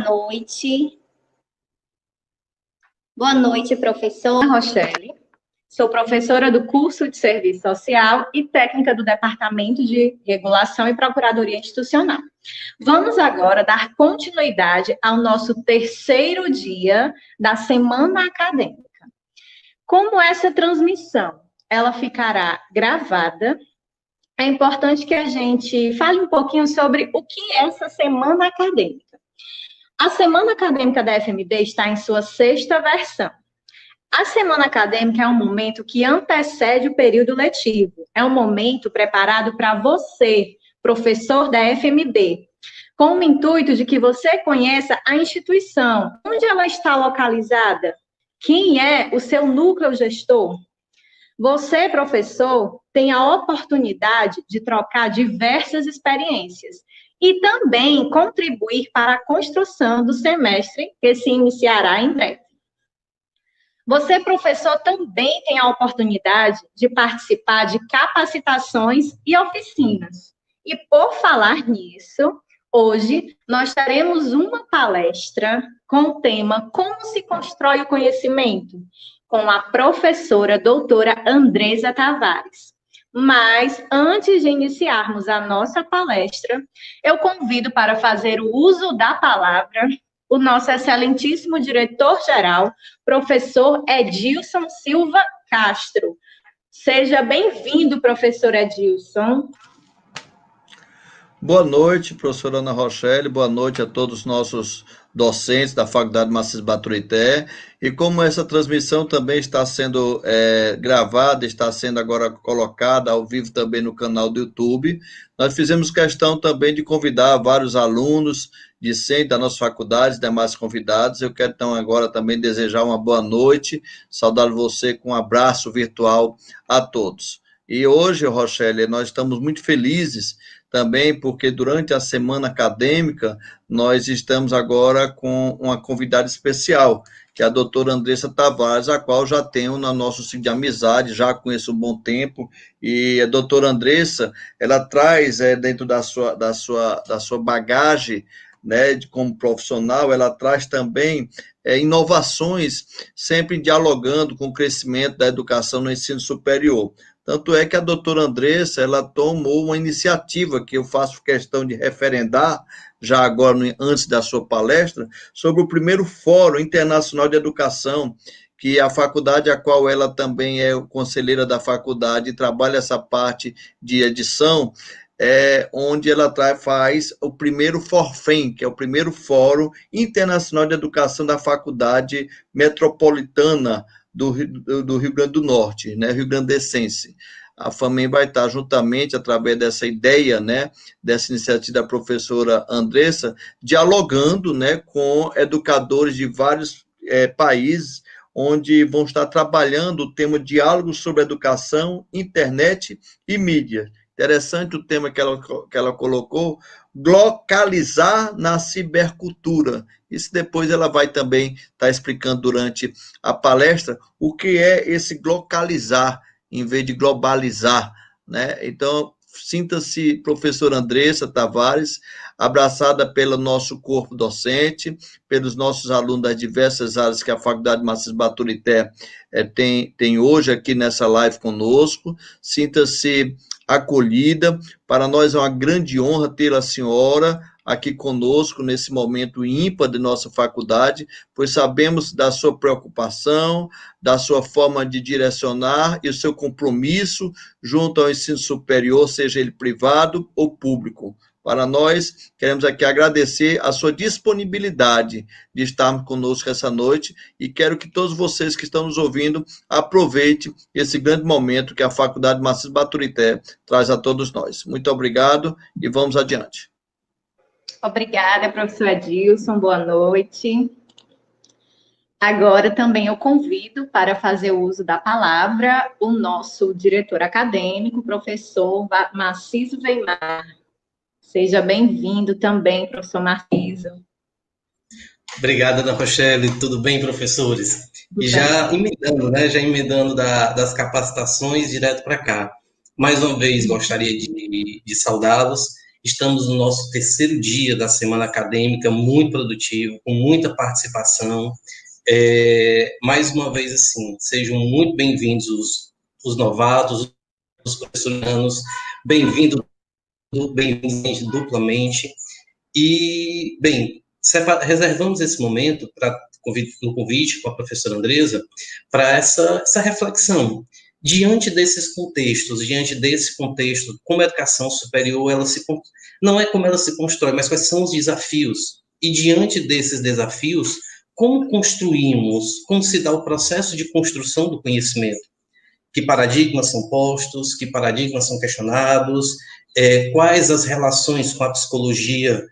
noite. Boa noite, professora Rochelle. Sou professora do curso de Serviço Social e técnica do Departamento de Regulação e Procuradoria Institucional. Vamos agora dar continuidade ao nosso terceiro dia da semana acadêmica. Como essa transmissão ela ficará gravada, é importante que a gente fale um pouquinho sobre o que é essa semana acadêmica. A semana acadêmica da FMB está em sua sexta versão. A semana acadêmica é um momento que antecede o período letivo. É um momento preparado para você, professor da FMB, com o intuito de que você conheça a instituição, onde ela está localizada, quem é o seu núcleo gestor. Você, professor, tem a oportunidade de trocar diversas experiências e também contribuir para a construção do semestre que se iniciará em breve. Você, professor, também tem a oportunidade de participar de capacitações e oficinas. E por falar nisso, hoje nós teremos uma palestra com o tema Como se constrói o conhecimento, com a professora doutora Andresa Tavares. Mas, antes de iniciarmos a nossa palestra, eu convido para fazer o uso da palavra o nosso excelentíssimo diretor-geral, professor Edilson Silva Castro. Seja bem-vindo, professor Edilson. Boa noite, professora Ana Rochelle, boa noite a todos os nossos docentes da Faculdade Maciço Baturité. E como essa transmissão também está sendo gravada, está sendo agora colocada ao vivo também no canal do YouTube, nós fizemos questão também de convidar vários alunos, discentes da nossa faculdade, demais convidados. Eu quero então agora também desejar uma boa noite, saudar você com um abraço virtual a todos. E hoje, Rochelle, nós estamos muito felizes também porque durante a semana acadêmica nós estamos agora com uma convidada especial, que é a doutora Andresa Tavares, a qual já tenho no nosso ciclo de amizade, já conheço um bom tempo, e a doutora Andresa, ela traz dentro da sua bagagem, né, como profissional, ela traz também inovações, sempre dialogando com o crescimento da educação no ensino superior. Tanto é que a doutora Andresa, ela tomou uma iniciativa que eu faço questão de referendar, já agora, antes da sua palestra, sobre o primeiro Fórum Internacional de Educação, que a faculdade, a qual ela também é conselheira da faculdade e trabalha essa parte de edição, onde ela faz o primeiro FORFEM, que é o primeiro Fórum Internacional de Educação da Faculdade Metropolitana do Rio Grande do Norte, né, Rio Grandense. A FAMEM vai estar juntamente, através dessa ideia, né, dessa iniciativa da professora Andresa, dialogando, né, com educadores de vários países, onde vão estar trabalhando o tema diálogo sobre educação, internet e mídia. Interessante o tema que ela colocou, localizar na cibercultura. Isso depois ela vai também estar explicando durante a palestra o que é esse localizar, em vez de globalizar, né? Então, sinta-se, professora Andresa Tavares, abraçada pelo nosso corpo docente, pelos nossos alunos das diversas áreas que a Faculdade Maciço Baturité tem hoje aqui nessa live conosco. Sinta-se acolhida. Para nós é uma grande honra ter a senhora aqui conosco nesse momento ímpar de nossa faculdade, pois sabemos da sua preocupação, da sua forma de direcionar e o seu compromisso junto ao ensino superior, seja ele privado ou público. Para nós, queremos aqui agradecer a sua disponibilidade de estarmos conosco essa noite e quero que todos vocês que estão nos ouvindo aproveitem esse grande momento que a Faculdade Maciço Baturité traz a todos nós. Muito obrigado e vamos adiante. Obrigada, professor Edilson, boa noite. Agora também eu convido para fazer o uso da palavra o nosso diretor acadêmico, professor Marciso Weimar. Seja bem-vindo também, professor Marciso. Obrigado, Ana Rochelle. Tudo bem, professores? E já emendando, né? Já emendando das capacitações direto para cá. Mais uma vez, gostaria de saudá-los Estamos no nosso terceiro dia da semana acadêmica, muito produtivo, com muita participação. Mais uma vez, assim, sejam muito bem-vindos os novatos, os professorianos, bem-vindos duplamente. E, bem, reservamos esse momento no convite com a professora Andresa para essa reflexão. Diante desses contextos, diante desse contexto, como a educação superior, não é como ela se constrói, mas quais são os desafios. E diante desses desafios, como construímos, como se dá o processo de construção do conhecimento? Que paradigmas são postos, que paradigmas são questionados, quais as relações com a psicologia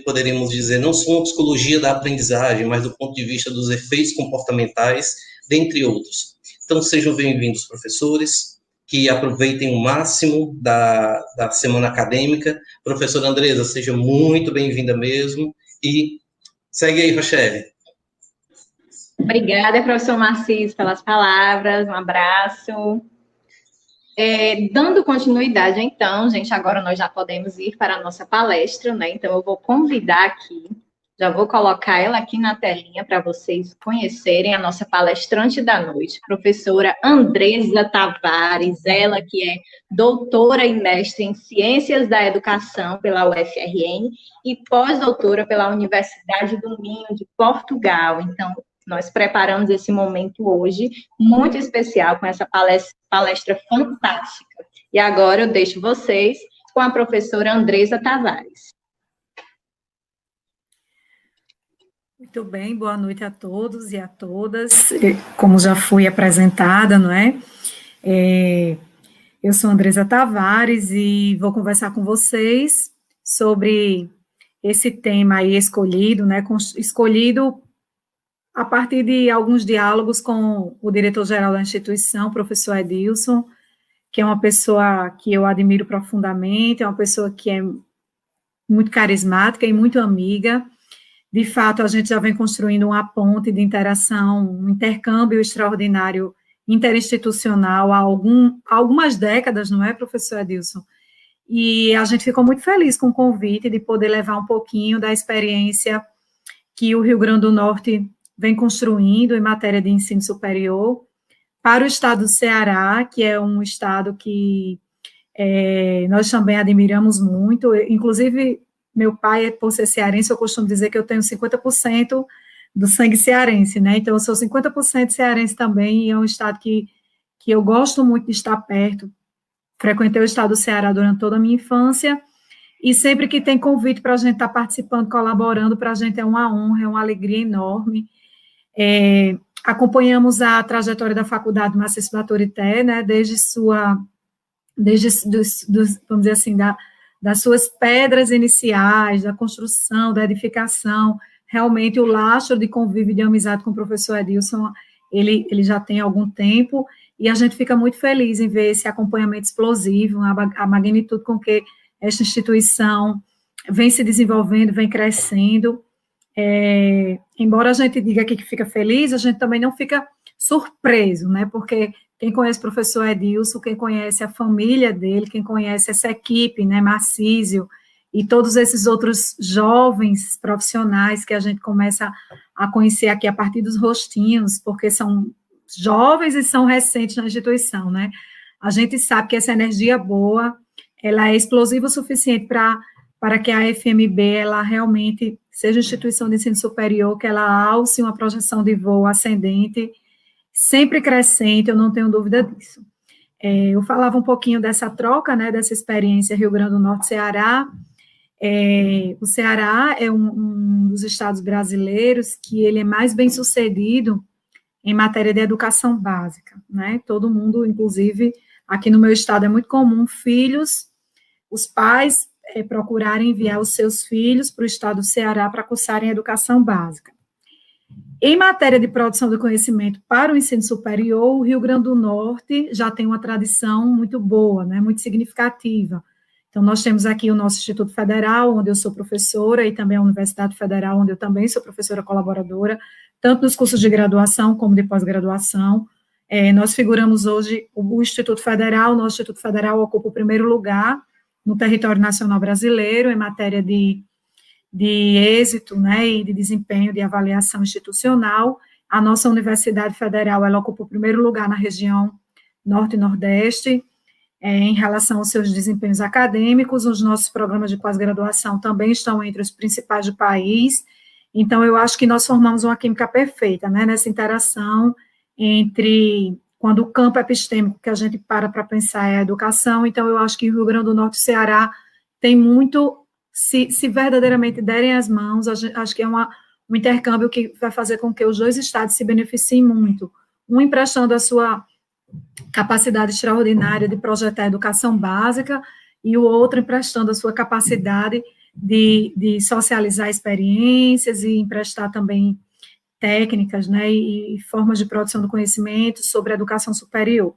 poderíamos dizer, não só uma psicologia da aprendizagem, mas do ponto de vista dos efeitos comportamentais, dentre outros. Então, sejam bem-vindos, professores, que aproveitem o máximo da semana acadêmica. Professora Andresa, seja muito bem-vinda mesmo, e segue aí, Rochelle. Obrigada, professor Marcis, pelas palavras, um abraço. Dando continuidade, então, gente, agora nós já podemos ir para a nossa palestra, né? Então, eu vou convidar aqui, já vou colocar ela aqui na telinha para vocês conhecerem a nossa palestrante da noite, professora Andresa Tavares, ela que é doutora e mestre em Ciências da Educação pela UFRN e pós-doutora pela Universidade do Minho, de Portugal. Então, nós preparamos esse momento hoje, muito especial, com essa palestra fantástica. E agora eu deixo vocês com a professora Andresa Tavares. Muito bem, boa noite a todos e a todas. Como já fui apresentada, não é? Eu sou Andresa Tavares e vou conversar com vocês sobre esse tema aí escolhido, né? Escolhido a partir de alguns diálogos com o diretor-geral da instituição, professor Edilson, que é uma pessoa que eu admiro profundamente, é uma pessoa que é muito carismática e muito amiga. De fato, a gente já vem construindo uma ponte de interação, um intercâmbio extraordinário interinstitucional há algumas décadas, não é, professor Edilson? E a gente ficou muito feliz com o convite de poder levar um pouquinho da experiência que o Rio Grande do Norte vem construindo em matéria de ensino superior para o estado do Ceará, que é um estado que nós também admiramos muito. Inclusive, meu pai, por ser cearense, eu costumo dizer que eu tenho 50% do sangue cearense, né? Então, eu sou 50% cearense também, e é um estado que eu gosto muito de estar perto. Frequentei o estado do Ceará durante toda a minha infância, e sempre que tem convite para a gente estar participando, colaborando, para a gente é uma honra, é uma alegria enorme. Acompanhamos a trajetória da Faculdade Maciço Baturité, né, vamos dizer assim, das suas pedras iniciais, da construção, da edificação. Realmente o lastro de convívio e de amizade com o professor Edilson, ele já tem algum tempo, e a gente fica muito feliz em ver esse acompanhamento explosivo, a magnitude com que esta instituição vem se desenvolvendo, vem crescendo. Embora a gente diga aqui que fica feliz, a gente também não fica surpreso, né? Porque quem conhece o professor Edilson, quem conhece a família dele, quem conhece essa equipe, né, Marcísio, e todos esses outros jovens profissionais que a gente começa a conhecer aqui a partir dos rostinhos, porque são jovens e são recentes na instituição, né? A gente sabe que essa energia boa, ela é explosiva o suficiente para que a FMB, ela realmente seja instituição de ensino superior, que ela alce uma projeção de voo ascendente, sempre crescente, eu não tenho dúvida disso. Eu falava um pouquinho dessa troca, né, dessa experiência Rio Grande do Norte-Ceará. O Ceará é um dos estados brasileiros que ele é mais bem sucedido em matéria de educação básica, né? Todo mundo, inclusive, aqui no meu estado é muito comum os pais procurarem enviar os seus filhos para o estado do Ceará para cursarem educação básica. Em matéria de produção do conhecimento para o ensino superior, o Rio Grande do Norte já tem uma tradição muito boa, né, muito significativa. Então, nós temos aqui o nosso Instituto Federal, onde eu sou professora, e também a Universidade Federal, onde eu também sou professora colaboradora, tanto nos cursos de graduação como de pós-graduação. Nós figuramos hoje o Instituto Federal, o nosso Instituto Federal ocupa o primeiro lugar no território nacional brasileiro, em matéria de êxito, né, e de desempenho de avaliação institucional. A nossa Universidade Federal, ela ocupa o primeiro lugar na região Norte e Nordeste, em relação aos seus desempenhos acadêmicos. Os nossos programas de pós-graduação também estão entre os principais do país. Então, eu acho que nós formamos uma química perfeita, né, nessa interação entre, quando o campo epistêmico que a gente para pensar é a educação. Então, eu acho que o Rio Grande do Norte e o Ceará tem muito, se verdadeiramente derem as mãos, acho que é um intercâmbio que vai fazer com que os dois estados se beneficiem muito, um emprestando a sua capacidade extraordinária de projetar a educação básica e o outro emprestando a sua capacidade de socializar experiências e emprestar também técnicas, né, e formas de produção do conhecimento sobre a educação superior.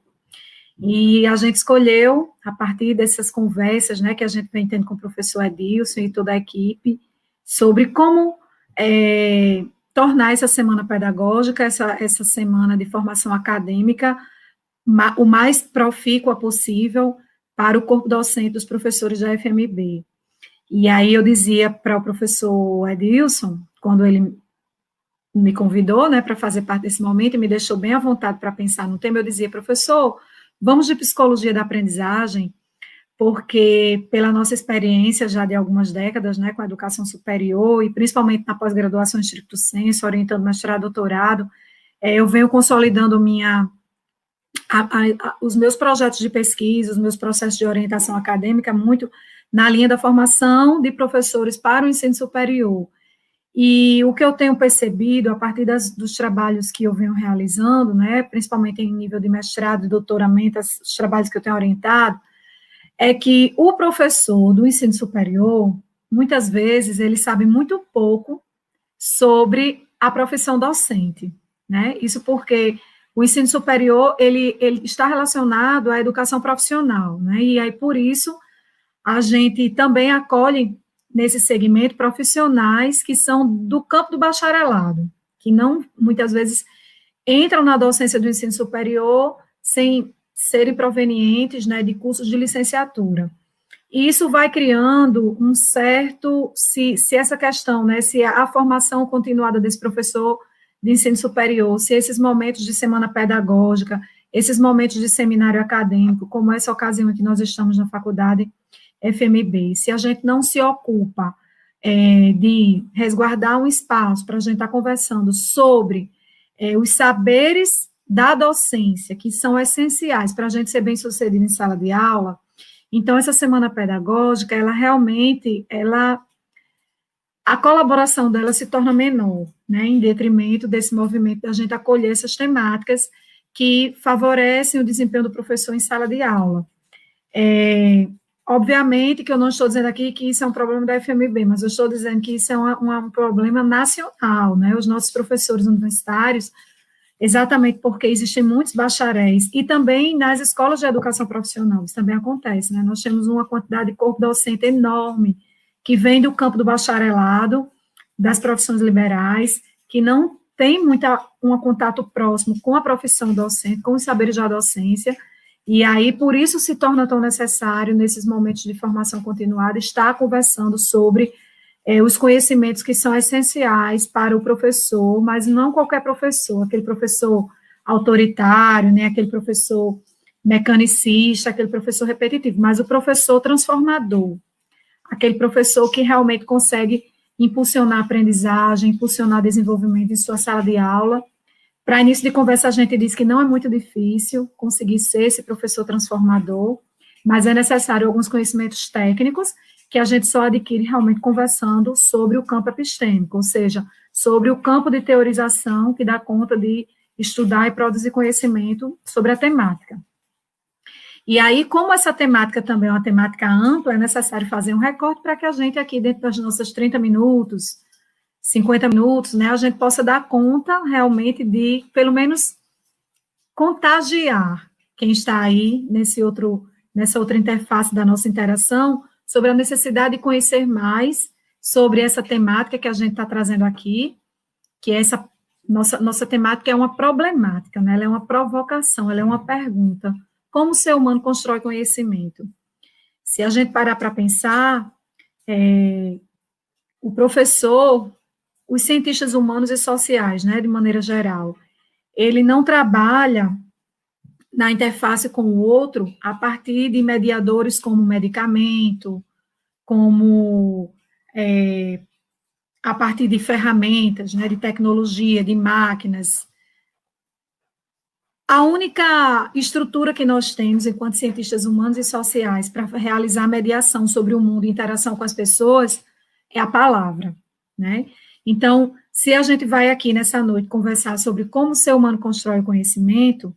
E a gente escolheu, a partir dessas conversas, né, que a gente vem tendo com o professor Edilson e toda a equipe, sobre como tornar essa semana pedagógica, essa semana de formação acadêmica, o mais profícua possível para o corpo docente dos professores da FMB. E aí eu dizia para o professor Edilson, quando ele me convidou, né, para fazer parte desse momento e me deixou bem à vontade para pensar no tema, eu dizia, professor, vamos de psicologia da aprendizagem, porque pela nossa experiência já de algumas décadas, né, com a educação superior e principalmente na pós-graduação stricto sensu, orientando mestrado, doutorado, eu venho consolidando os meus projetos de pesquisa, os meus processos de orientação acadêmica, muito na linha da formação de professores para o ensino superior. E o que eu tenho percebido, a partir dos trabalhos que eu venho realizando, né, principalmente em nível de mestrado e doutoramento, os trabalhos que eu tenho orientado, é que o professor do ensino superior, muitas vezes, ele sabe muito pouco sobre a profissão docente, né? Isso porque o ensino superior, ele está relacionado à educação profissional, né? E aí, por isso, a gente também acolhe nesse segmento profissionais que são do campo do bacharelado, que não, muitas vezes, entram na docência do ensino superior sem serem provenientes, né, de cursos de licenciatura. E isso vai criando um certo, se essa questão, né, se a formação continuada desse professor de ensino superior, se esses momentos de semana pedagógica, esses momentos de seminário acadêmico, como essa ocasião em que nós estamos na faculdade FMB, se a gente não se ocupa de resguardar um espaço para a gente estar conversando sobre os saberes da docência, que são essenciais para a gente ser bem-sucedido em sala de aula, então essa semana pedagógica, ela realmente, a colaboração dela se torna menor, né, em detrimento desse movimento da gente acolher essas temáticas que favorecem o desempenho do professor em sala de aula. Obviamente que eu não estou dizendo aqui que isso é um problema da FMB, mas eu estou dizendo que isso é um problema nacional, né, os nossos professores universitários, exatamente porque existem muitos bacharéis, e também nas escolas de educação profissional, isso também acontece, né, nós temos uma quantidade de corpo docente enorme, que vem do campo do bacharelado, das profissões liberais, que não tem um contato próximo com a profissão docente, com os saberes da docência, e aí, por isso, se torna tão necessário, nesses momentos de formação continuada, estar conversando sobre os conhecimentos que são essenciais para o professor, mas não qualquer professor, aquele professor autoritário, né, aquele professor mecanicista, aquele professor repetitivo, mas o professor transformador, aquele professor que realmente consegue impulsionar a aprendizagem, impulsionar desenvolvimento em sua sala de aula. Para início de conversa, a gente diz que não é muito difícil conseguir ser esse professor transformador, mas é necessário alguns conhecimentos técnicos que a gente só adquire realmente conversando sobre o campo epistêmico, ou seja, sobre o campo de teorização que dá conta de estudar e produzir conhecimento sobre a temática. E aí, como essa temática também é uma temática ampla, é necessário fazer um recorte para que a gente aqui, dentro das nossas 30 minutos, 50 minutos, né, a gente possa dar conta realmente de, pelo menos, contagiar quem está aí nessa outra interface da nossa interação, sobre a necessidade de conhecer mais sobre essa temática que a gente está trazendo aqui, que é essa nossa temática é uma problemática, né, ela é uma provocação, ela é uma pergunta. Como o ser humano constrói conhecimento? Se a gente parar para pensar, o professor, os cientistas humanos e sociais, né, de maneira geral, ele não trabalha na interface com o outro a partir de mediadores como medicamento, como a partir de ferramentas, né, de tecnologia, de máquinas. A única estrutura que nós temos, enquanto cientistas humanos e sociais, para realizar mediação sobre o mundo e interação com as pessoas, é a palavra, né? Então, se a gente vai aqui nessa noite conversar sobre como o ser humano constrói o conhecimento,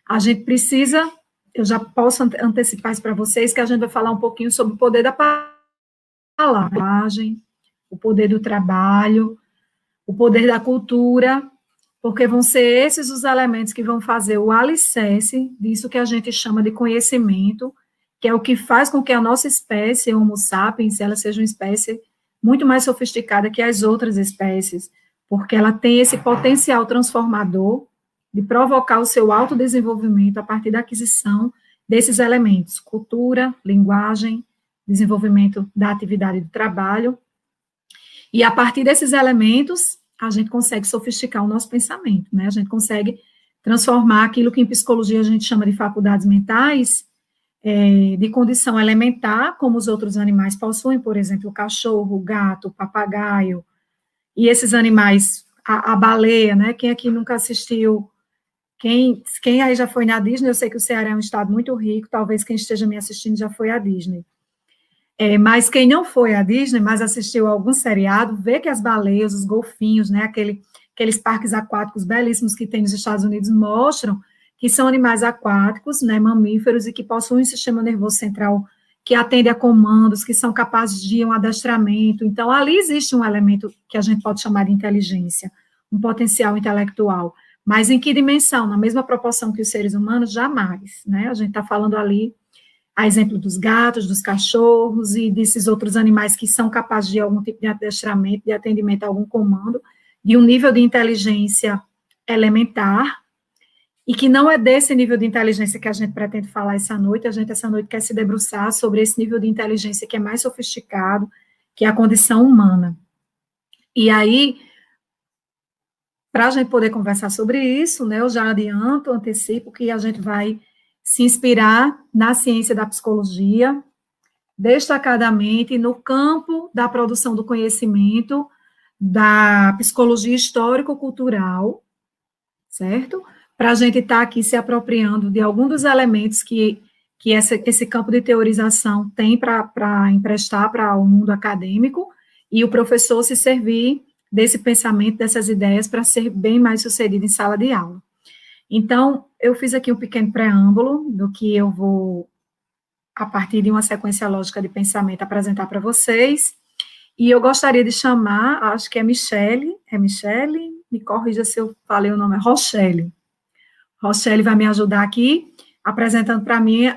a gente precisa, eu já posso antecipar isso para vocês, que a gente vai falar um pouquinho sobre o poder da palavra, o poder do trabalho, o poder da cultura, porque vão ser esses os elementos que vão fazer o alicerce disso que a gente chama de conhecimento, que é o que faz com que a nossa espécie, Homo sapiens, ela seja uma espécie muito mais sofisticada que as outras espécies, porque ela tem esse potencial transformador de provocar o seu autodesenvolvimento a partir da aquisição desses elementos, cultura, linguagem, desenvolvimento da atividade do trabalho, e a partir desses elementos, a gente consegue sofisticar o nosso pensamento, né? A gente consegue transformar aquilo que em psicologia a gente chama de faculdades mentais, de condição elementar, como os outros animais possuem, por exemplo, o cachorro, o gato, o papagaio, e esses animais, a baleia, né? Quem aqui nunca assistiu, quem aí já foi na Disney, eu sei que o Ceará é um estado muito rico, talvez quem esteja me assistindo já foi à Disney. Mas quem não foi à Disney, mas assistiu a algum seriado, vê que as baleias, os golfinhos, né, aqueles parques aquáticos belíssimos que tem nos Estados Unidos, mostram que são animais aquáticos, né, mamíferos, e que possuem um sistema nervoso central que atende a comandos, que são capazes de um adestramento. Então, ali existe um elemento que a gente pode chamar de inteligência, um potencial intelectual. Mas em que dimensão? Na mesma proporção que os seres humanos? Jamais, né? A gente está falando ali, a exemplo dos gatos, dos cachorros e desses outros animais que são capazes de algum tipo de adestramento, de atendimento a algum comando, de um nível de inteligência elementar, e que não é desse nível de inteligência que a gente pretende falar essa noite. A gente, essa noite, quer se debruçar sobre esse nível de inteligência que é mais sofisticado, que é a condição humana. E aí, para a gente poder conversar sobre isso, né, eu já antecipo que a gente vai se inspirar na ciência da psicologia, destacadamente no campo da produção do conhecimento, da psicologia histórico-cultural, certo? Para a gente estar aqui se apropriando de algum dos elementos que esse campo de teorização tem para emprestar para o mundo acadêmico, e o professor se servir desse pensamento, dessas ideias, para ser bem mais sucedido em sala de aula. Então, eu fiz aqui um pequeno preâmbulo do que eu vou, a partir de uma sequência lógica de pensamento, apresentar para vocês, e eu gostaria de chamar, acho que é Michele, me corrija se eu falei o nome, é Rochelle. Rochelle vai me ajudar aqui, apresentando para mim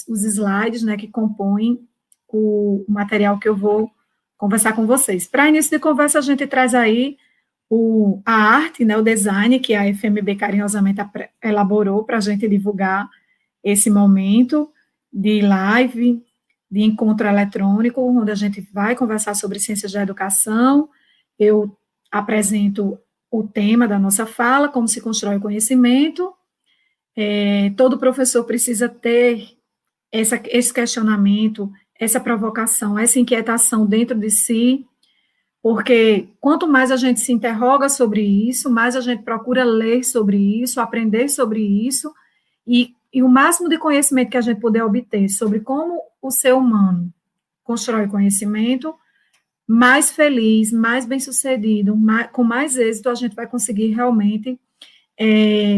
os slides, né, que compõem o material que eu vou conversar com vocês. Para início de conversa, a gente traz aí a arte, né, o design, que a FMB carinhosamente elaborou para a gente divulgar esse momento de live, de encontro eletrônico, onde a gente vai conversar sobre ciências da educação. Eu apresento o tema da nossa fala, como se constrói o conhecimento. Todo professor precisa ter esse questionamento, essa provocação, essa inquietação dentro de si, porque quanto mais a gente se interroga sobre isso, mais a gente procura ler sobre isso, aprender sobre isso, e o máximo de conhecimento que a gente puder obter sobre como o ser humano constrói conhecimento, mais feliz, mais bem-sucedido, com mais êxito, a gente vai conseguir realmente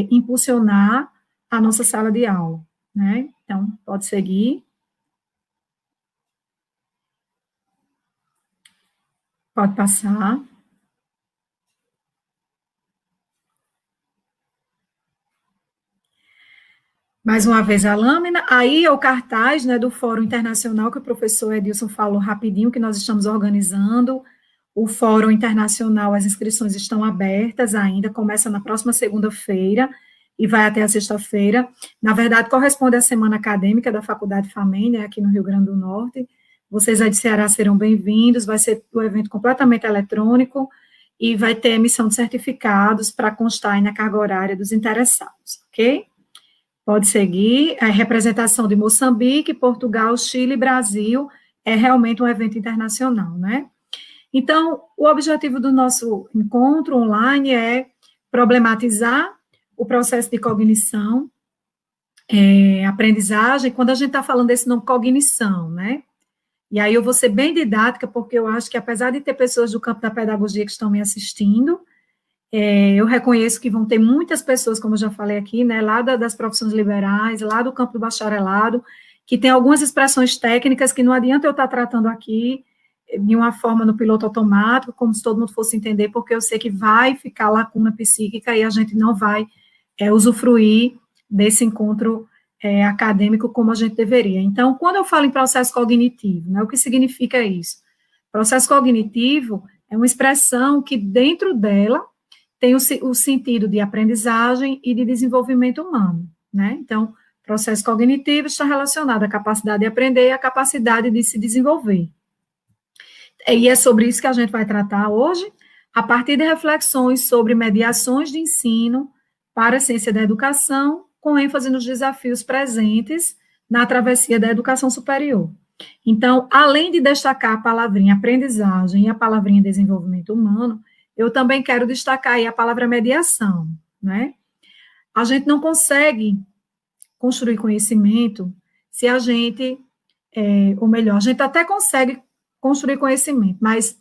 impulsionar a nossa sala de aula, né? Então, pode seguir. Pode passar. Mais uma vez a lâmina. Aí é o cartaz, né, do Fórum Internacional que o professor Edilson falou rapidinho, que nós estamos organizando. O Fórum Internacional, as inscrições estão abertas ainda, começa na próxima segunda-feira. e vai até a sexta-feira. Na verdade, corresponde à semana acadêmica da Faculdade FAMEM, né, aqui no Rio Grande do Norte. Vocês aí de Ceará serão bem-vindos, vai ser um evento completamente eletrônico e vai ter emissão de certificados para constar aí na carga horária dos interessados, ok? Pode seguir. A representação de Moçambique, Portugal, Chile e Brasil é realmente um evento internacional, né? Então, o objetivo do nosso encontro online é problematizar o processo de cognição, aprendizagem, quando a gente está falando desse nome cognição, né? E aí eu vou ser bem didática, porque eu acho que apesar de ter pessoas do campo da pedagogia que estão me assistindo, eu reconheço que vão ter muitas pessoas, como eu já falei aqui, né, lá das profissões liberais, lá do campo do bacharelado, que tem algumas expressões técnicas que não adianta eu estar tratando aqui de uma forma no piloto automático, como se todo mundo fosse entender, porque eu sei que vai ficar lacuna psíquica e a gente não vai usufruir desse encontro acadêmico como a gente deveria. Então, quando eu falo em processo cognitivo, né, o que significa isso? Processo cognitivo é uma expressão que dentro dela tem o sentido de aprendizagem e de desenvolvimento humano, né? Então, processo cognitivo está relacionado à capacidade de aprender e à capacidade de se desenvolver. E é sobre isso que a gente vai tratar hoje, a partir de reflexões sobre mediações de ensino para a ciência da educação, com ênfase nos desafios presentes na travessia da educação superior. Então, além de destacar a palavrinha aprendizagem e a palavrinha desenvolvimento humano, eu também quero destacar aí a palavra mediação, né? A gente não consegue construir conhecimento se a gente, ou melhor, a gente até consegue construir conhecimento, mas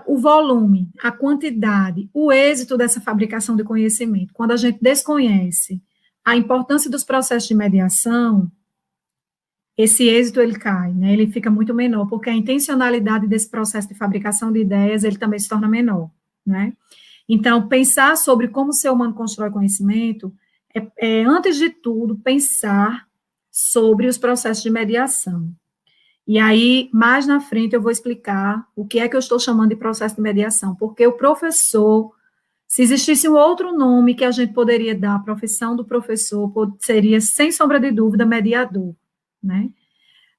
o volume, a quantidade, o êxito dessa fabricação de conhecimento, quando a gente desconhece a importância dos processos de mediação, esse êxito ele cai, né? Ele fica muito menor, porque a intencionalidade desse processo de fabricação de ideias, ele também se torna menor, né? Então, pensar sobre como o ser humano constrói conhecimento antes de tudo, pensar sobre os processos de mediação. E aí, mais na frente, eu vou explicar o que é que eu estou chamando de processo de mediação, porque o professor, se existisse um outro nome que a gente poderia dar à profissão do professor, seria, sem sombra de dúvida, mediador, né?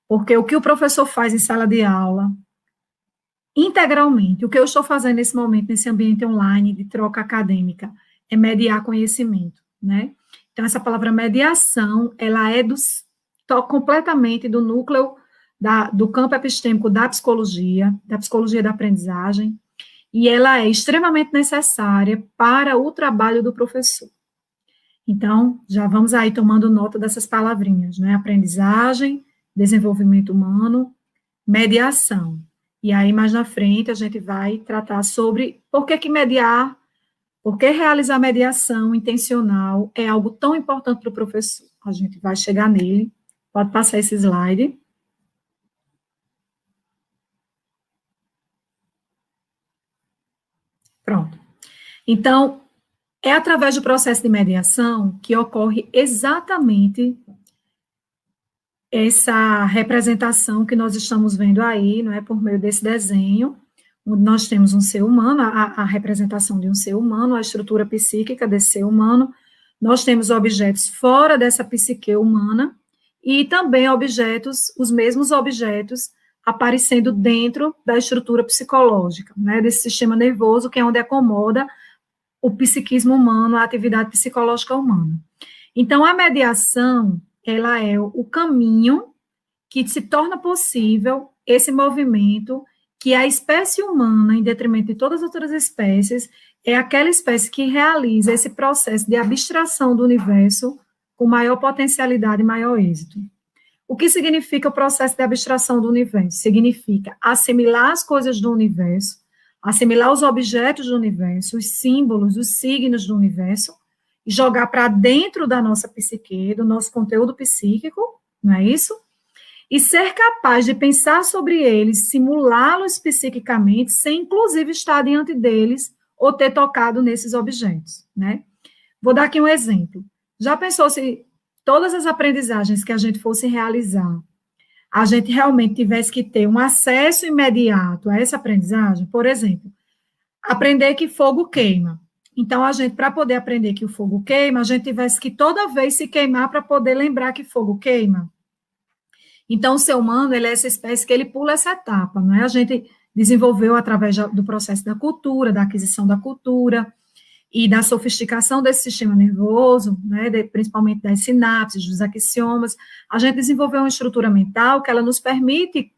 Porque o que o professor faz em sala de aula, integralmente, o que eu estou fazendo nesse momento, nesse ambiente online de troca acadêmica, é mediar conhecimento, né? Então, essa palavra mediação, ela é completamente do núcleo do campo epistêmico da psicologia da aprendizagem, e ela é extremamente necessária para o trabalho do professor. Então, já vamos aí tomando nota dessas palavrinhas, né? Aprendizagem, desenvolvimento humano, mediação. E aí, mais na frente, a gente vai tratar sobre por que mediar, por que realizar mediação intencional é algo tão importante para o professor. A gente vai chegar nele. Pode passar esse slide. Pronto. Então, é através do processo de mediação que ocorre exatamente essa representação que nós estamos vendo aí, não é, por meio desse desenho, onde nós temos um ser humano, a representação de um ser humano, a estrutura psíquica desse ser humano, nós temos objetos fora dessa psique humana, e também objetos, os mesmos objetos, aparecendo dentro da estrutura psicológica, né, desse sistema nervoso, que é onde acomoda o psiquismo humano, a atividade psicológica humana. Então, a mediação, ela é o caminho que se torna possível esse movimento que a espécie humana, em detrimento de todas as outras espécies, é aquela espécie que realiza esse processo de abstração do universo com maior potencialidade e maior êxito. O que significa o processo de abstração do universo? Significa assimilar as coisas do universo, assimilar os objetos do universo, os símbolos, os signos do universo, e jogar para dentro da nossa psique, do nosso conteúdo psíquico, não é isso? E ser capaz de pensar sobre eles, simulá-los psiquicamente, sem inclusive estar diante deles ou ter tocado nesses objetos, né? Vou dar aqui um exemplo. Já pensou se todas as aprendizagens que a gente fosse realizar, a gente realmente tivesse que ter um acesso imediato a essa aprendizagem? Por exemplo, aprender que fogo queima. Então, a gente, para poder aprender que o fogo queima, a gente tivesse que toda vez se queimar para poder lembrar que fogo queima. Então, o ser humano, ele é essa espécie que ele pula essa etapa, não é? A gente desenvolveu através do processo da cultura, da aquisição da cultura e da sofisticação desse sistema nervoso, né, principalmente das sinapses, dos axiomas, a gente desenvolveu uma estrutura mental que ela nos permite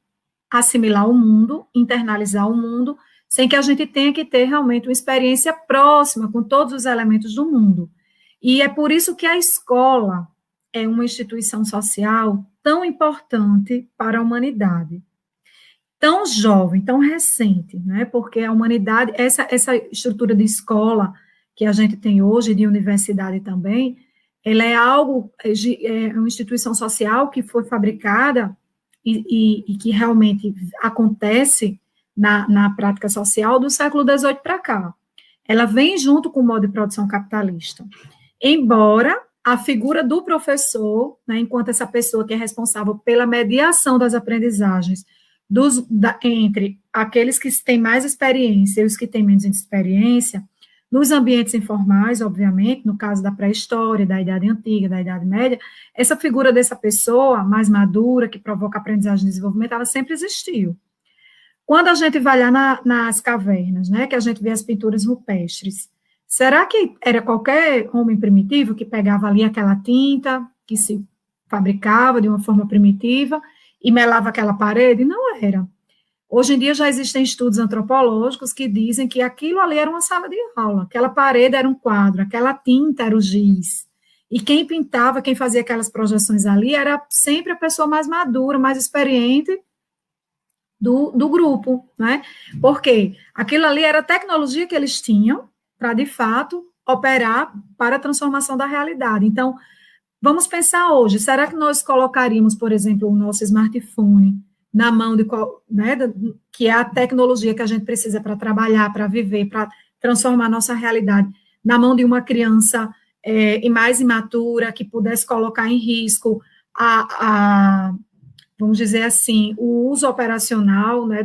assimilar o mundo, internalizar o mundo, sem que a gente tenha que ter realmente uma experiência próxima com todos os elementos do mundo. E é por isso que a escola é uma instituição social tão importante para a humanidade. Tão jovem, tão recente, né? Porque a humanidade, essa estrutura de escola que a gente tem hoje, de universidade também, ela é uma instituição social que foi fabricada e que realmente acontece na prática social do século XVIII para cá. Ela vem junto com o modo de produção capitalista. Embora a figura do professor, né, enquanto essa pessoa que é responsável pela mediação das aprendizagens entre aqueles que têm mais experiência e os que têm menos experiência, nos ambientes informais, obviamente, no caso da pré-história, da Idade Antiga, da Idade Média, essa figura dessa pessoa mais madura, que provoca aprendizagem e desenvolvimento, ela sempre existiu. Quando a gente vai lá nas cavernas, né, que a gente vê as pinturas rupestres, será que era qualquer homem primitivo que pegava ali aquela tinta, que se fabricava de uma forma primitiva, e melava aquela parede? Não era. Hoje em dia já existem estudos antropológicos que dizem que aquilo ali era uma sala de aula, aquela parede era um quadro, aquela tinta era o giz. E quem pintava, quem fazia aquelas projeções ali, era sempre a pessoa mais madura, mais experiente do grupo, né? Porque aquilo ali era a tecnologia que eles tinham para, de fato, operar para a transformação da realidade. Então, vamos pensar hoje, será que nós colocaríamos, por exemplo, o nosso smartphone na mão de né, que é a tecnologia que a gente precisa para trabalhar, para viver, para transformar a nossa realidade, na mão de uma criança e mais imatura, que pudesse colocar em risco vamos dizer assim, o uso operacional, né,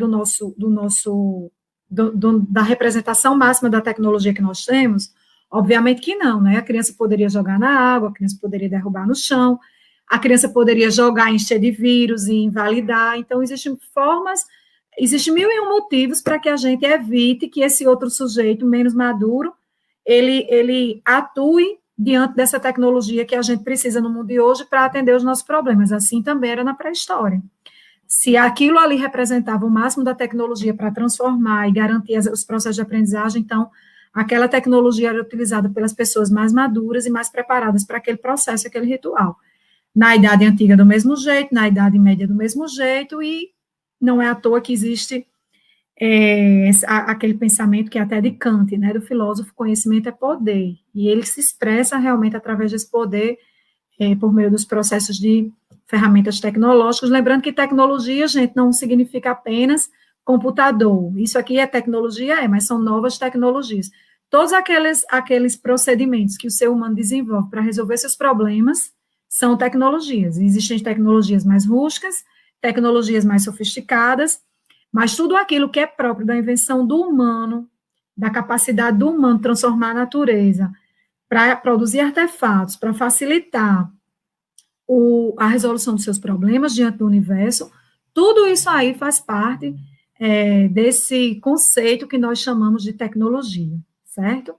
da representação máxima da tecnologia que nós temos? Obviamente que não, né? A criança poderia jogar na água, a criança poderia derrubar no chão, a criança poderia jogar, encher de vírus e invalidar. Então, existem mil e um motivos para que a gente evite que esse outro sujeito menos maduro, ele atue diante dessa tecnologia que a gente precisa no mundo de hoje para atender os nossos problemas. Assim também era na pré-história. Se aquilo ali representava o máximo da tecnologia para transformar e garantir os processos de aprendizagem, então, aquela tecnologia era utilizada pelas pessoas mais maduras e mais preparadas para aquele processo, aquele ritual. Na Idade Antiga do mesmo jeito, na Idade Média do mesmo jeito, e não é à toa que existe aquele pensamento que é até de Kant, né, do filósofo, conhecimento é poder, e ele se expressa realmente através desse poder por meio dos processos de ferramentas tecnológicas, lembrando que tecnologia, gente, não significa apenas computador, isso aqui é tecnologia, mas são novas tecnologias. Todos aqueles procedimentos que o ser humano desenvolve para resolver seus problemas são tecnologias. Existem tecnologias mais rústicas, tecnologias mais sofisticadas, mas tudo aquilo que é próprio da invenção do humano, da capacidade do humano transformar a natureza, para produzir artefatos, para facilitar a resolução dos seus problemas diante do universo, tudo isso aí faz parte desse conceito que nós chamamos de tecnologia, certo?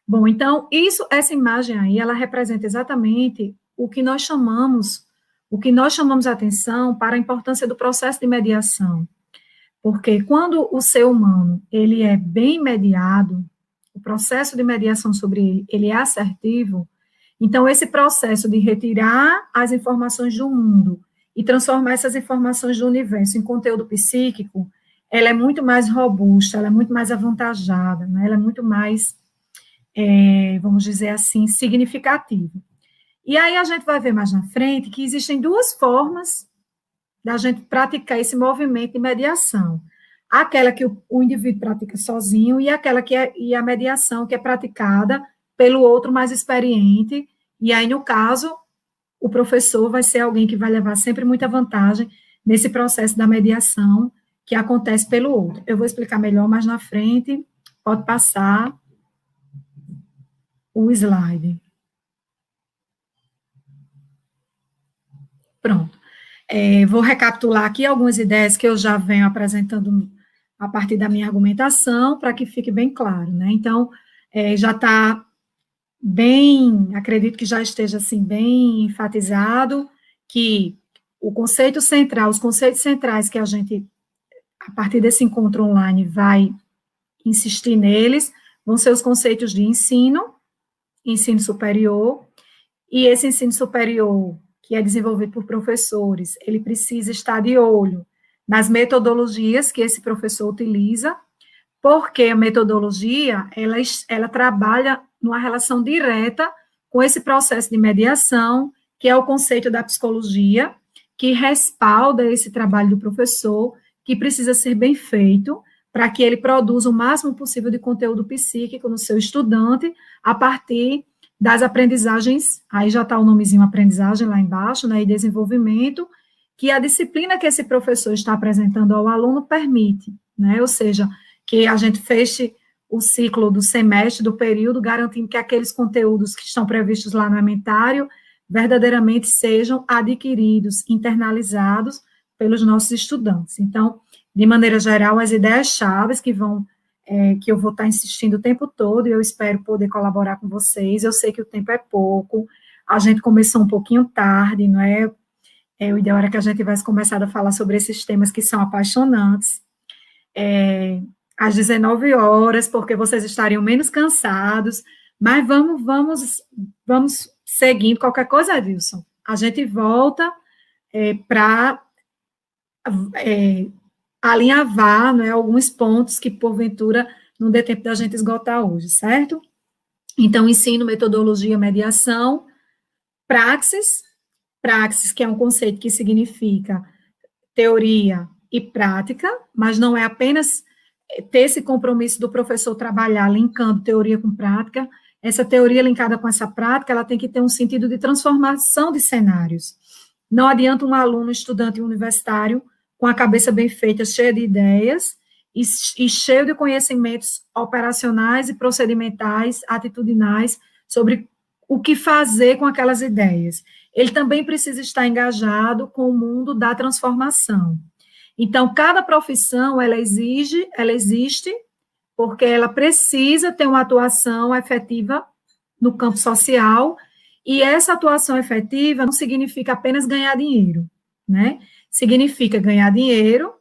Bom, então, essa imagem aí, ela representa exatamente o que nós chamamos a atenção para a importância do processo de mediação. Porque quando o ser humano, ele é bem mediado, o processo de mediação sobre ele é assertivo, então esse processo de retirar as informações do mundo e transformar essas informações do universo em conteúdo psíquico, ela é muito mais robusta, ela é muito mais avantajada, né? Ela é muito mais, vamos dizer assim, significativa. E aí a gente vai ver mais na frente que existem duas formas da gente praticar esse movimento de mediação. Aquela que o indivíduo pratica sozinho e e a mediação que é praticada pelo outro mais experiente. E aí, no caso, o professor vai ser alguém que vai levar sempre muita vantagem nesse processo da mediação que acontece pelo outro. Eu vou explicar melhor mais na frente, pode passar. o slide. Pronto. Vou recapitular aqui algumas ideias que eu já venho apresentando a partir da minha argumentação, para que fique bem claro, né? Então, já está bem, acredito que já esteja, assim, bem enfatizado, que o conceito central, os conceitos centrais que a gente, a partir desse encontro online, vai insistir neles, vão ser os conceitos de ensino superior, e esse ensino superior, que é desenvolvido por professores, ele precisa estar de olho nas metodologias que esse professor utiliza, porque a metodologia, ela trabalha numa relação direta com esse processo de mediação, que é o conceito da psicologia, que respalda esse trabalho do professor, que precisa ser bem feito, para que ele produza o máximo possível de conteúdo psíquico no seu estudante, a partir das aprendizagens, aí já está o nomezinho aprendizagem lá embaixo, né, e desenvolvimento, que a disciplina que esse professor está apresentando ao aluno permite, né, ou seja, que a gente feche o ciclo do semestre, do período, garantindo que aqueles conteúdos que estão previstos lá no ementário verdadeiramente sejam adquiridos, internalizados pelos nossos estudantes. Então, de maneira geral, as ideias-chave que eu vou estar insistindo o tempo todo, e eu espero poder colaborar com vocês. Eu sei que o tempo é pouco, a gente começou um pouquinho tarde, não é? O ideal era que a gente tivesse começado a falar sobre esses temas que são apaixonantes, às 19 horas, porque vocês estariam menos cansados, mas vamos seguindo. Qualquer coisa, Adilson, a gente volta para alinhavar, né, alguns pontos que, porventura, não dê tempo da gente esgotar hoje, certo? Então, ensino, metodologia, mediação, praxis, que é um conceito que significa teoria e prática, mas não é apenas ter esse compromisso do professor trabalhar linkando teoria com prática. Essa teoria linkada com essa prática, ela tem que ter um sentido de transformação de cenários. Não adianta um aluno, estudante universitário, com a cabeça bem feita, cheia de ideias, e cheio de conhecimentos operacionais e procedimentais, atitudinais, sobre o que fazer com aquelas ideias. Ele também precisa estar engajado com o mundo da transformação. Então, cada profissão, ela existe, porque ela precisa ter uma atuação efetiva no campo social, e essa atuação efetiva não significa apenas ganhar dinheiro, né? Significa ganhar dinheiro,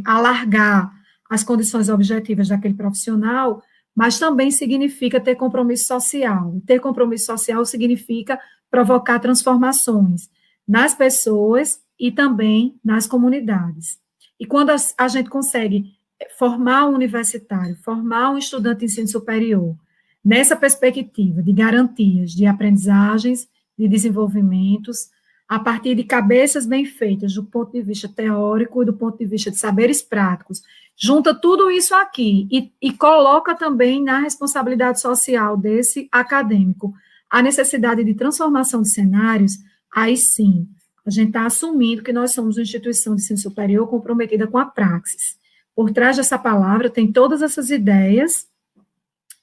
alargar as condições objetivas daquele profissional, mas também significa ter compromisso social. Ter compromisso social significa provocar transformações nas pessoas e também nas comunidades. E quando a gente consegue formar um universitário, formar um estudante de ensino superior, nessa perspectiva de garantias de aprendizagens, de desenvolvimentos, a partir de cabeças bem feitas, do ponto de vista teórico e do ponto de vista de saberes práticos, junta tudo isso aqui e coloca também na responsabilidade social desse acadêmico a necessidade de transformação de cenários, aí sim, a gente está assumindo que nós somos uma instituição de ensino superior comprometida com a praxis. Por trás dessa palavra tem todas essas ideias